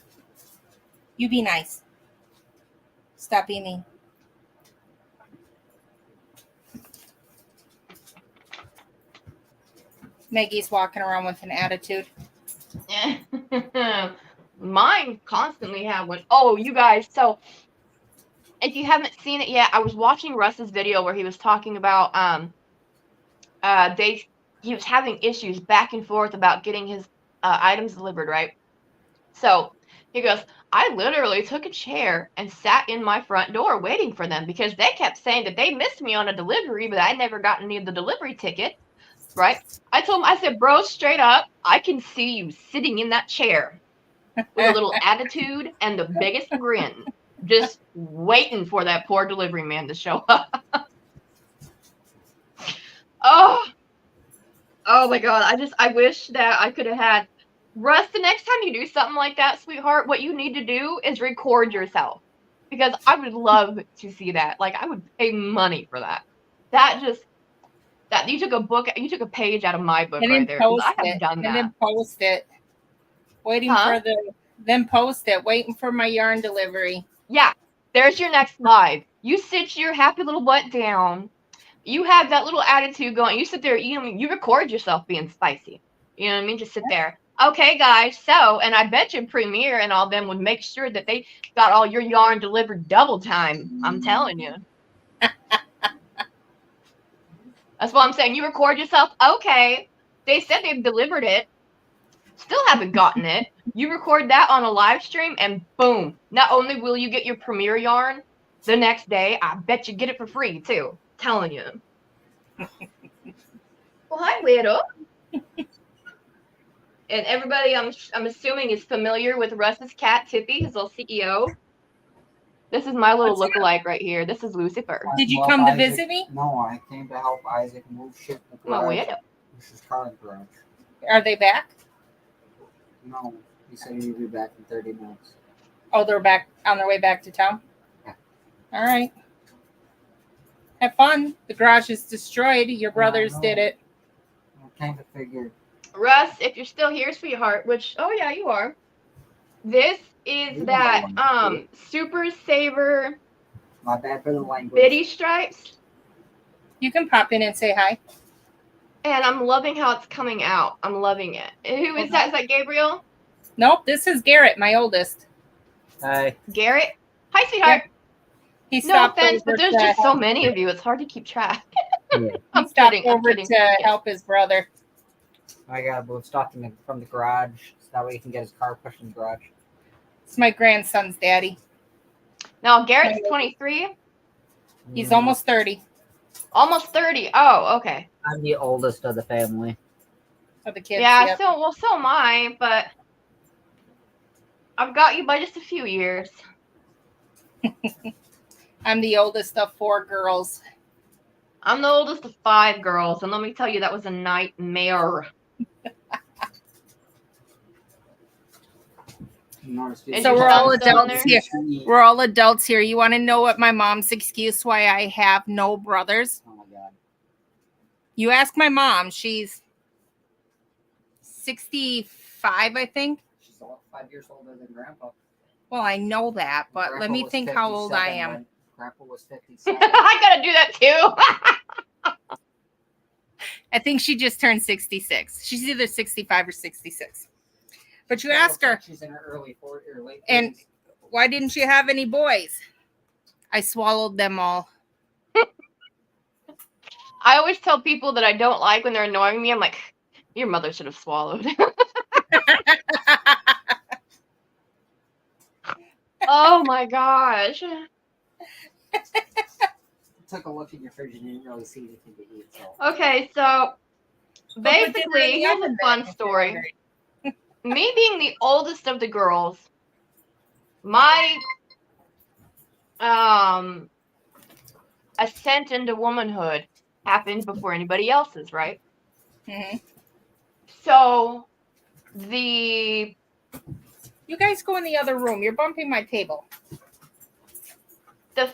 You be nice. Stop being mean. Maggie's walking around with an attitude. Mine constantly have one. Oh, you guys. So if you haven't seen it yet, I was watching Russ's video where he was talking about he was having issues back and forth about getting his items delivered, right? So he goes, I literally took a chair and sat in my front door waiting for them because they kept saying that they missed me on a delivery, but I never got any of the delivery tickets, right? I told him, I said, bro, straight up, I can see you sitting in that chair with a little attitude and the biggest grin, just waiting for that poor delivery man to show up. Oh my God. I wish that I could have had Russ, the next time you do something like that, sweetheart, what you need to do is record yourself. Because I would love to see that. Like, I would pay money for that. That you took a page out of my book right there. I have done that. And then post it. Waiting for the Then post it. Waiting for my yarn delivery. Yeah, there's your next live. You sit your happy little butt down. You have that little attitude going. You sit there, you record yourself being spicy. You know what I mean? Just sit there. Okay, guys, so, and I bet you Premiere and all them would make sure that they got all your yarn delivered double time. I'm telling you. That's what I'm saying. You record yourself. Okay. They said they've delivered it. Still haven't gotten it. You record that on a live stream and boom. Not only will you get your Premiere yarn the next day, I bet you get it for free too. Telling you. Well, hi, Widow. And everybody, I'm assuming, is familiar with Russ's cat, Tippy, his little CEO. This is my little lookalike right here. This is Lucifer. Did you come to visit me? No, I came to help Isaac move shit in the My garage. Widow. This is car garage. Are they back? No, he said he'd be back in 30 minutes. Oh, they're back on their way back to town? Yeah. All right. Have fun. The garage is destroyed. Your brothers know. did it. I kind of figured. Russ, if you're still here, sweetheart, which, oh yeah, you are. This is You that know Super Saver My bad for the language. Biddy stripes. You can pop in and say hi. And I'm loving how it's coming out. I'm loving it. Who is that? Is that Gabriel? Nope, this is Garrett, my oldest. Hi. Garrett? Hi, sweetheart. He No stopped offense, over but there's to just so help- many of you. It's hard to keep track. Yeah. I'm stopped kidding. I'm over kidding. to help his brother. I got both stocked from the garage, so that way he can get his car pushed in the garage. It's my grandson's daddy. Now, Garrett's 23, He's almost 30 almost 30. Oh, okay. I'm the oldest of the family. of the kids. Yeah, Yep. so am I, but I've got you by just a few years. I'm the oldest of 4 girls. I'm the oldest of 5 girls, and let me tell you, that was a nightmare. So we're all down adults there? here. We're all adults here. You want to know what my mom's excuse why I have no brothers? Oh my god. You ask my mom. She's 65, I think. She's 5 years older than Grandpa. Well, I know that, but let Grandpa me was think how old I 57 am. when Grandpa was 57. I gotta do that too. I think she just turned 66. She's either 65 or 66. But you asked her, She's in her early 40s or late 30s. and why didn't you have any boys? I swallowed them all. I always tell people that I don't like when they're annoying me. I'm like, your mother should have swallowed. Oh my gosh. Took a look in your fridge and didn't really see anything to eat. So. Okay, so Put dinner in basically, the here's a oven fun then. story. Me being the oldest of the girls, my ascent into womanhood happened before anybody else's, right? Mhm. So the You guys go in the other room. You're bumping my table.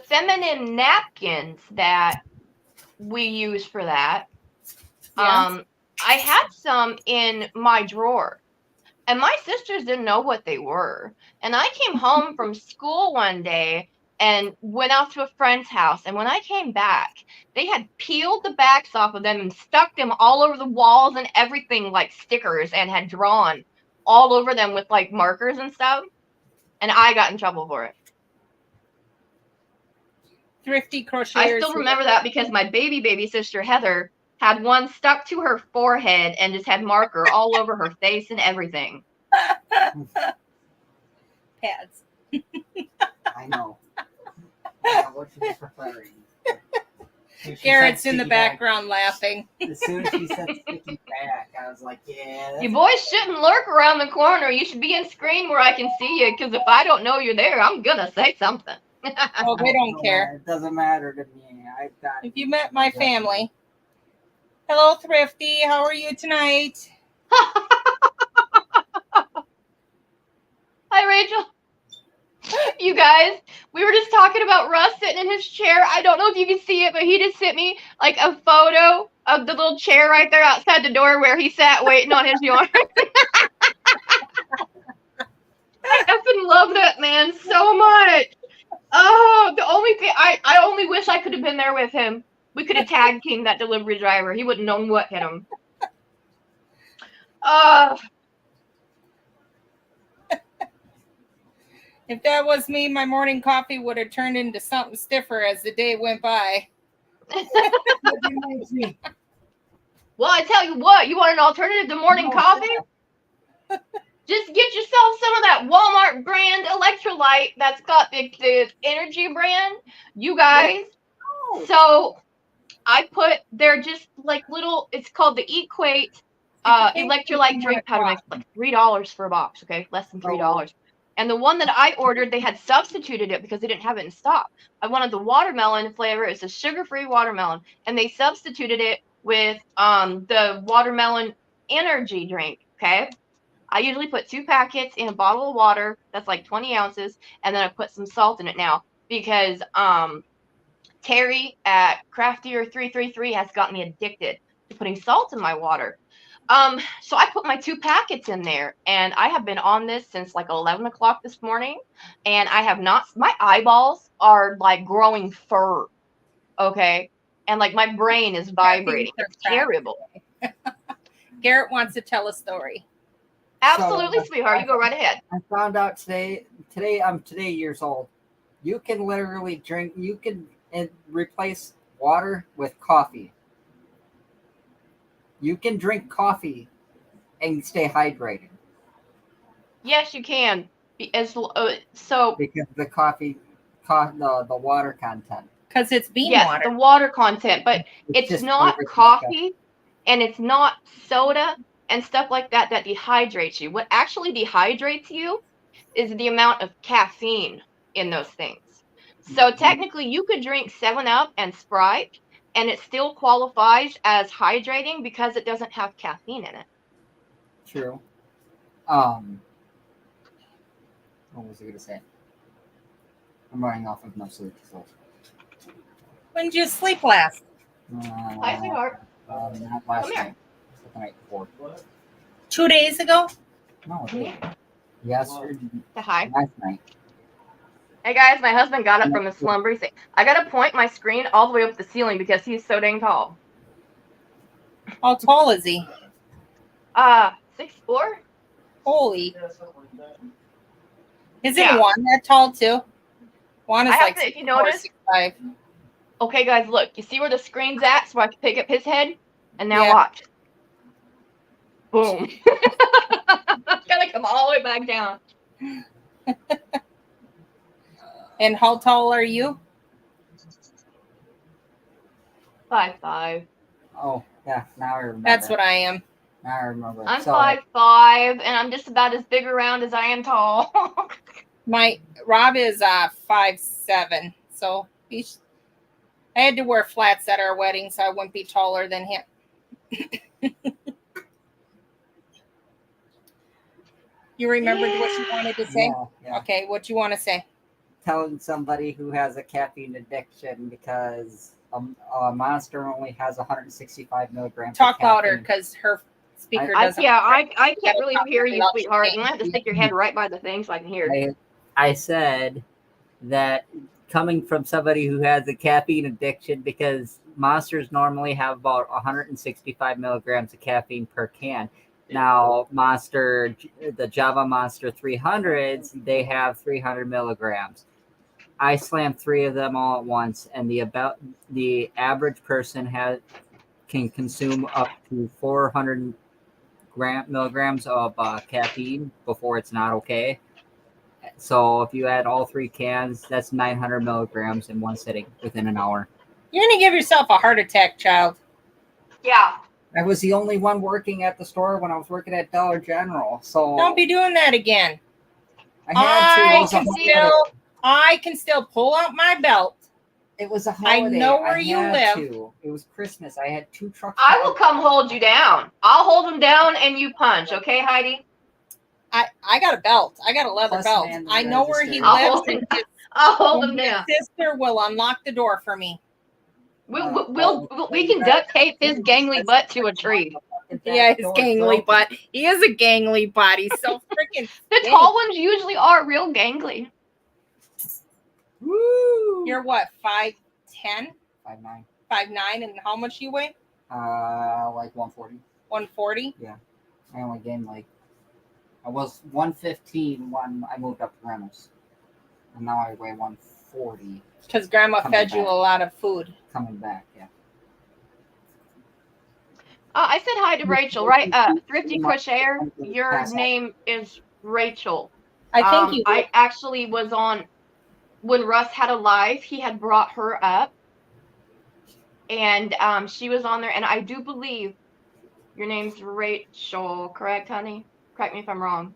feminine napkins that we use for that, Yeah. I had some in my drawer. And my sisters didn't know what they were. And I came home from school one day and went out to a friend's house. And when I came back, they had peeled the backs off of them and stuck them all over the walls and everything like stickers and had drawn all over them with like markers and stuff. And I got in trouble for it. Thrifty crocheters. I still remember that because my baby sister Heather had one stuck to her forehead and just had marker all over her face and everything. Pads. I know. What she's preferring. Garrett's in the background laughing. As soon as she said sticky back, I was like, yeah. That's You boys shouldn't lurk around the corner. You should be in screen where I can see you, because if I don't know you're there, I'm gonna say something. Oh, they don't care. It doesn't matter to me. I've got. If you met my family. Hello, Thrifty. How are you tonight? Hi, Rachel. You guys, we were just talking about Russ sitting in his chair. I don't know if you can see it, but he just sent me like a photo of the little chair right there outside the door where he sat waiting on his yarn. man, so much. Oh, the only thing I only wish I could have been there with him. We could have tag teamed that delivery driver. He wouldn't known what hit him. If that was me, my morning coffee would have turned into something stiffer as the day went by. Well, I tell you what, you want an alternative to morning coffee? Just get yourself some of that Walmart brand electrolyte that's got the energy brand. You guys. So they're just like little, it's called the Equate electrolyte drink powder mix, like $3 for a box, okay? Less than $3. And the one that I ordered, they had substituted it because they didn't have it in stock. I wanted the watermelon flavor. It's a sugar-free watermelon. And they substituted it with the watermelon energy drink, okay? I usually put 2 packets in a bottle of water. That's like 20 ounces. And then I put some salt in it now because Terry at Craftier 333 has got me addicted to putting salt in my water. So I put my 2 packets in there, and I have been on this since like 11 o'clock this morning, and I have not, my eyeballs are like growing fur, okay? And like my brain is vibrating. It's terrible. Garrett wants to tell a story. Absolutely, sweetheart. You go right ahead. I found out today I'm years old. You can literally replace water with coffee. You can drink coffee and stay hydrated. Yes, you can. Because the water content. Because it's bean water. The water content, but it's not coffee and it's not soda and stuff like that dehydrates you. What actually dehydrates you is the amount of caffeine in those things. So technically you could drink 7-Up and Sprite and it still qualifies as hydrating because it doesn't have caffeine in it. True. What was I going to say? I'm running off of no sleep. So. When did you sleep last? Hi, sweetheart. Not last night. The night before. 2 days ago? No, yes. Hi. Last night. Hey guys, my husband got up from his slumber. He said, I gotta point my screen all the way up the ceiling because he's so dang tall. How tall is he? 6'4". Holy. Isn't Juan that tall too? Juan is like if you notice. 6'5". Okay guys, look, you see where the screen's at so I can pick up his head? And now watch. Boom. Gotta come all the way back down. And how tall are you? 5'5". Oh, yeah. Now I remember. That's what I am. Now I remember. I'm 5'5", and I'm just about as big around as I am tall. Rob is 5'7", so I had to wear flats at our wedding, so I wouldn't be taller than him. You remembered what you wanted to say? Yeah. Okay, what you want to say? Telling somebody who has a caffeine addiction because a Monster only has 165 milligrams. Talk louder because her speaker doesn't. I can't really hear you, sweetheart. You might have to stick your head right by the thing so I can hear. I said that coming from somebody who has a caffeine addiction because Monsters normally have about 165 milligrams of caffeine per can. Now, the Java Monster 300s, they have 300 milligrams. I slammed 3 of them all at once, and the average person can consume up to 400 milligrams of caffeine before it's not okay. So if you add all 3 cans, that's 900 milligrams in one sitting within an hour. You're going to give yourself a heart attack, child. Yeah. I was the only one working at the store when I was working at Dollar General. So don't be doing that again. I can still pull out my belt. It was a holiday. I know where you live. It was Christmas. I had 2 trucks. I will come hold you down. I'll hold them down and you punch. Okay, Heidi? I got a belt. I got a leather belt. I know where he lives. I'll hold him down. His sister will unlock the door for me. We can duct tape his gangly butt to a tree. Yeah, his gangly butt. He is a gangly butt. He's so freaking. The tall ones usually are real gangly. Woo! You're what, 5'10", 5'9". 5'9", and how much you weigh? Like 140. 140. I only gained I was 115 when I moved up to Reynolds, and now I weigh 140. Because Grandma Coming fed you back. a lot of food. Coming back, yeah. I said hi to Rachel, right? Thrifty Crocheter, your name is Rachel. I think you. I actually was on when Russ had a live. He had brought her up, and she was on there. And I do believe your name's Rachel, correct, honey? Correct me if I'm wrong.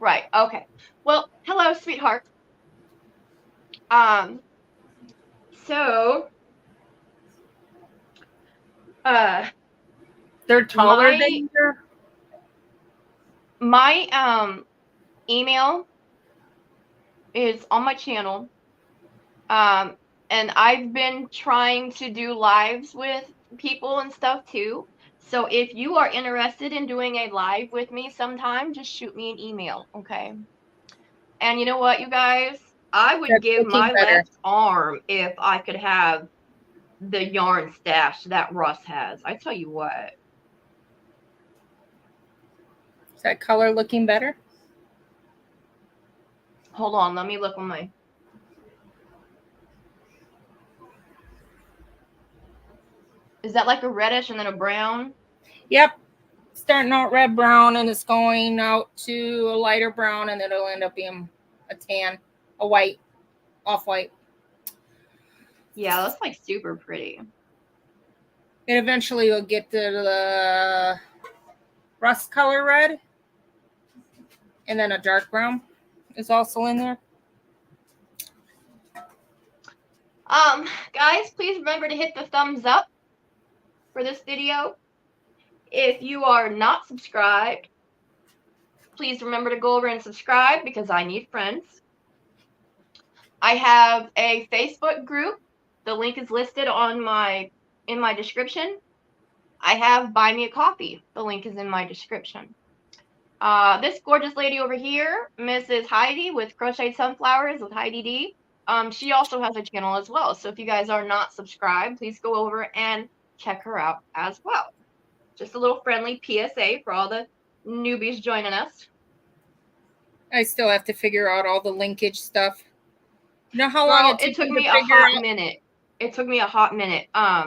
Right. Okay. Well, hello, sweetheart. So, They're taller than you. My email is on my channel. And I've been trying to do lives with people and stuff too. So if you are interested in doing a live with me sometime, just shoot me an email, okay? And you know what, you guys? I would That's give looking my better. left arm if I could have the yarn stash that Russ has. I tell you what. Is that color looking better? Hold on, let me look on my... Is that like a reddish and then a brown? Yep. Starting out red brown and it's going out to a lighter brown and it'll end up being a tan, a white, off-white. Yeah, that's like super pretty. And eventually you'll get to the rust color red. And then a dark brown is also in there. Guys, please remember to hit the thumbs up for this video. If you are not subscribed, please remember to go over and subscribe because I need friends. I have a Facebook group. The link is listed on in my description. I have Buy Me a Coffee. The link is in my description. This gorgeous lady over here, Mrs. Heidi with Crocheted Sunflowers with Heidi D. She also has a channel as well. So if you guys are not subscribed, please go over and check her out as well. Just a little friendly PSA for all the newbies joining us. I still have to figure out all the linkage stuff. You know how long it took me a hot minute. It took me a hot minute. I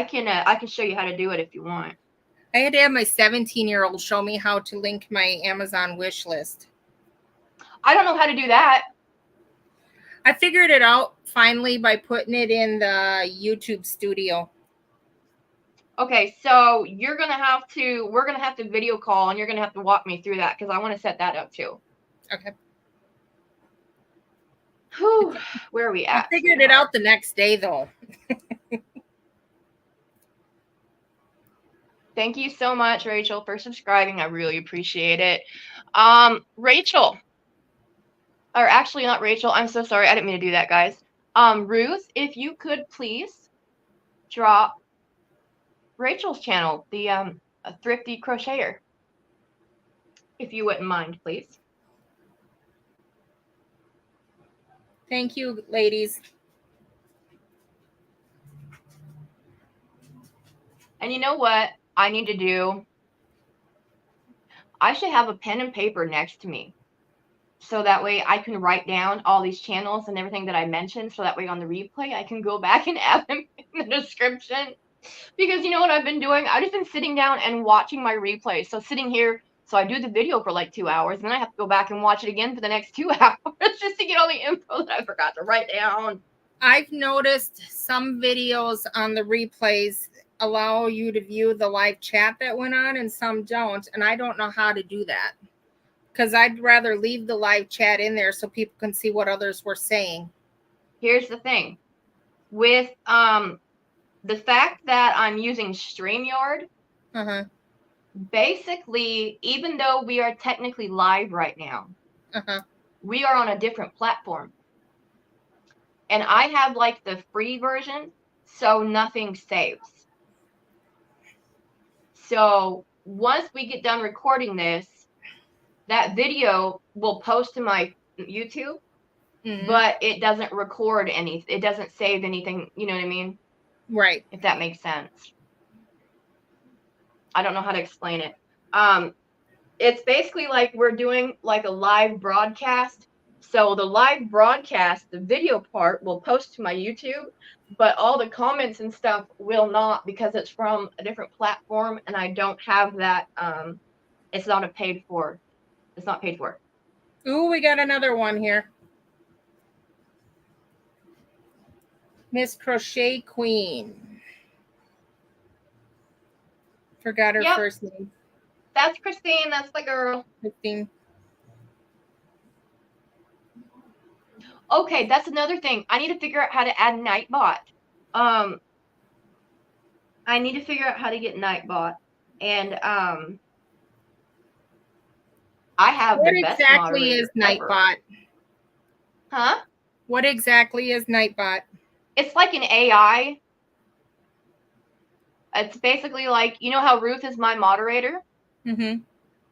can show you how to do it if you want. I had to have my 17-year-old show me how to link my Amazon wish list. I don't know how to do that. I figured it out finally by putting it in the YouTube studio. Okay, so we're gonna have to video call and you're gonna have to walk me through that because I want to set that up too. Okay. Whew, where are we at? I figured it out the next day though. Thank you so much, Rachel, for subscribing. I really appreciate it. Rachel, or actually not Rachel. I'm so sorry. I didn't mean to do that, guys. Ruth, if you could please drop Rachel's channel, the a Thrifty Crocheter, if you wouldn't mind, please. Thank you, ladies. And you know what I need to do? I should have a pen and paper next to me. So that way I can write down all these channels and everything that I mentioned. So that way on the replay, I can go back and add them in the description. Because you know what I've been doing? I've just been sitting down and watching my replays. So sitting here, so I do the video for like 2 hours. And then I have to go back and watch it again for the next 2 hours just to get all the info that I forgot to write down. I've noticed some videos on the replays allow you to view the live chat that went on and some don't. And I don't know how to do that. Because I'd rather leave the live chat in there so people can see what others were saying. Here's the thing. With the fact that I'm using StreamYard, basically, even though we are technically live right now, we are on a different platform. And I have like the free version, so nothing saves. So once we get done recording this, that video will post to my YouTube, Mhm. but it doesn't record anything. It doesn't save anything. You know what I mean? Right. If that makes sense. I don't know how to explain it. It's basically like we're doing like a live broadcast. So the live broadcast, the video part will post to my YouTube, but all the comments and stuff will not because it's from a different platform and I don't have that. It's not paid for. It's not paid for. Ooh, we got another one here. Miss Crochet Queen. Forgot her Yep. first name. That's Christine. That's the girl. Christine. Okay, that's another thing. I need to figure out how to add Nightbot. I need to figure out how to get Nightbot. And I have What the best exactly is moderator ever. Nightbot? Huh? What exactly is Nightbot? It's like an AI. It's basically like, you know how Ruth is my moderator? Mm-hmm.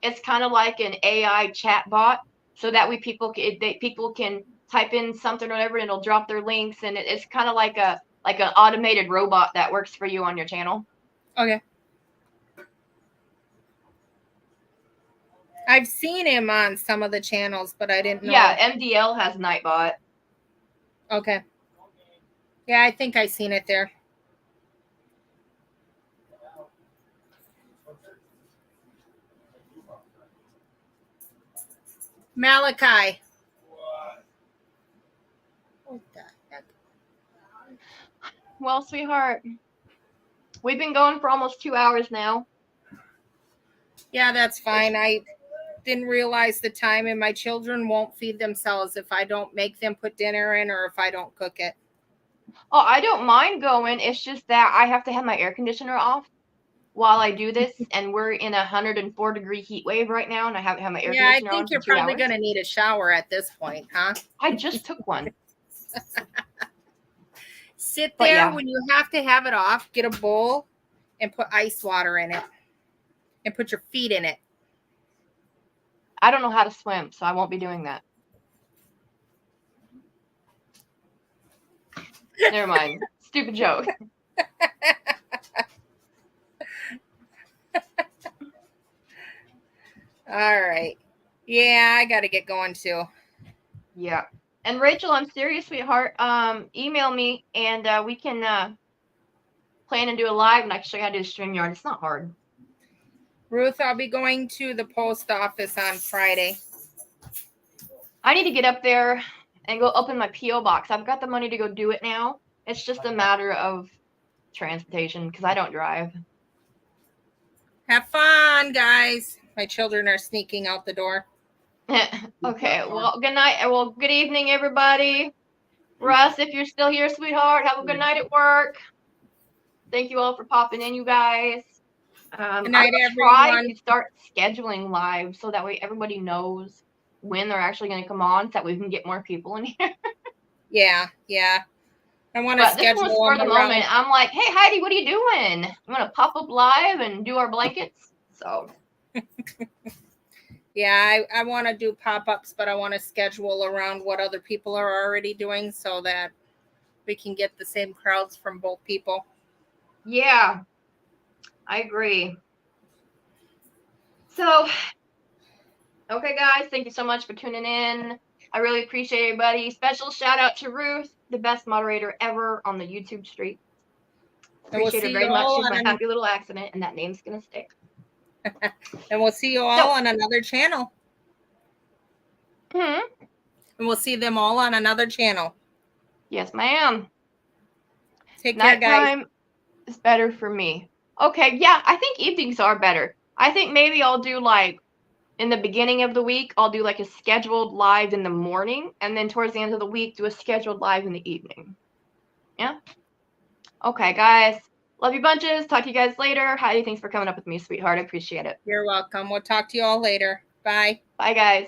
It's kind of like an AI chat bot, so that way people can type in something or whatever, and it'll drop their links, and it's kind of like an automated robot that works for you on your channel. Okay. I've seen him on some of the channels, but I didn't know. Yeah, MDL has Nightbot. Okay. Yeah, I think I seen it there. Malachi. What the heck? Well, sweetheart, we've been going for almost 2 hours now. Yeah, that's fine. I didn't realize the time, and my children won't feed themselves if I don't make them put dinner in or if I don't cook it. Oh, I don't mind going. It's just that I have to have my air conditioner off while I do this, and we're in a 104-degree heat wave right now, and I haven't had my air Yeah, I conditioner on think for you're 2 probably hours. going to need a shower at this point, huh? I just took one. Sit But there yeah. when you have to have it off, get a bowl and put ice water in it and put your feet in it. I don't know how to swim, so I won't be doing that. Never mind. Stupid joke. All right. Yeah, I got to get going too. Yeah. And Rachel, I'm serious, sweetheart. Email me and we can plan and do a live, and I can show you how to do StreamYard. It's not hard. Ruth, I'll be going to the post office on Friday. I need to get up there and go open my P.O. box. I've got the money to go do it now. It's just a matter of transportation because I don't drive. Have fun, guys. My children are sneaking out the door. Okay, well, good night. Well, good evening, everybody. Russ, if you're still here, sweetheart, have a good night at work. Thank you all for popping in, you guys. Good night, I'm gonna try everyone. to start scheduling live so that way everybody knows when they're actually going to come on, so that we can get more people in here. Yeah. I want to But this schedule was for the them around. moment. I'm like, hey, Heidi, what are you doing? You want to pop up live and do our blankets? So. Yeah, I want to do pop-ups, but I want to schedule around what other people are already doing so that we can get the same crowds from both people. Yeah, I agree. So, okay, guys, thank you so much for tuning in. I really appreciate everybody. Special shout out to Ruth, the best moderator ever on the YouTube street. Appreciate her very much. She's my happy little accident, and that name's going to stick. And we'll see you all on another channel. And we'll see them all on another channel. Yes, ma'am. Take care, guys. Nighttime is better for me. Okay, yeah, I think evenings are better. I think maybe I'll do like in the beginning of the week, I'll do like a scheduled live in the morning, and then towards the end of the week, do a scheduled live in the evening. Yeah? Okay, guys. Love you bunches. Talk to you guys later. Heidi, thanks for coming up with me, sweetheart. I appreciate it. You're welcome. We'll talk to you all later. Bye. Bye, guys.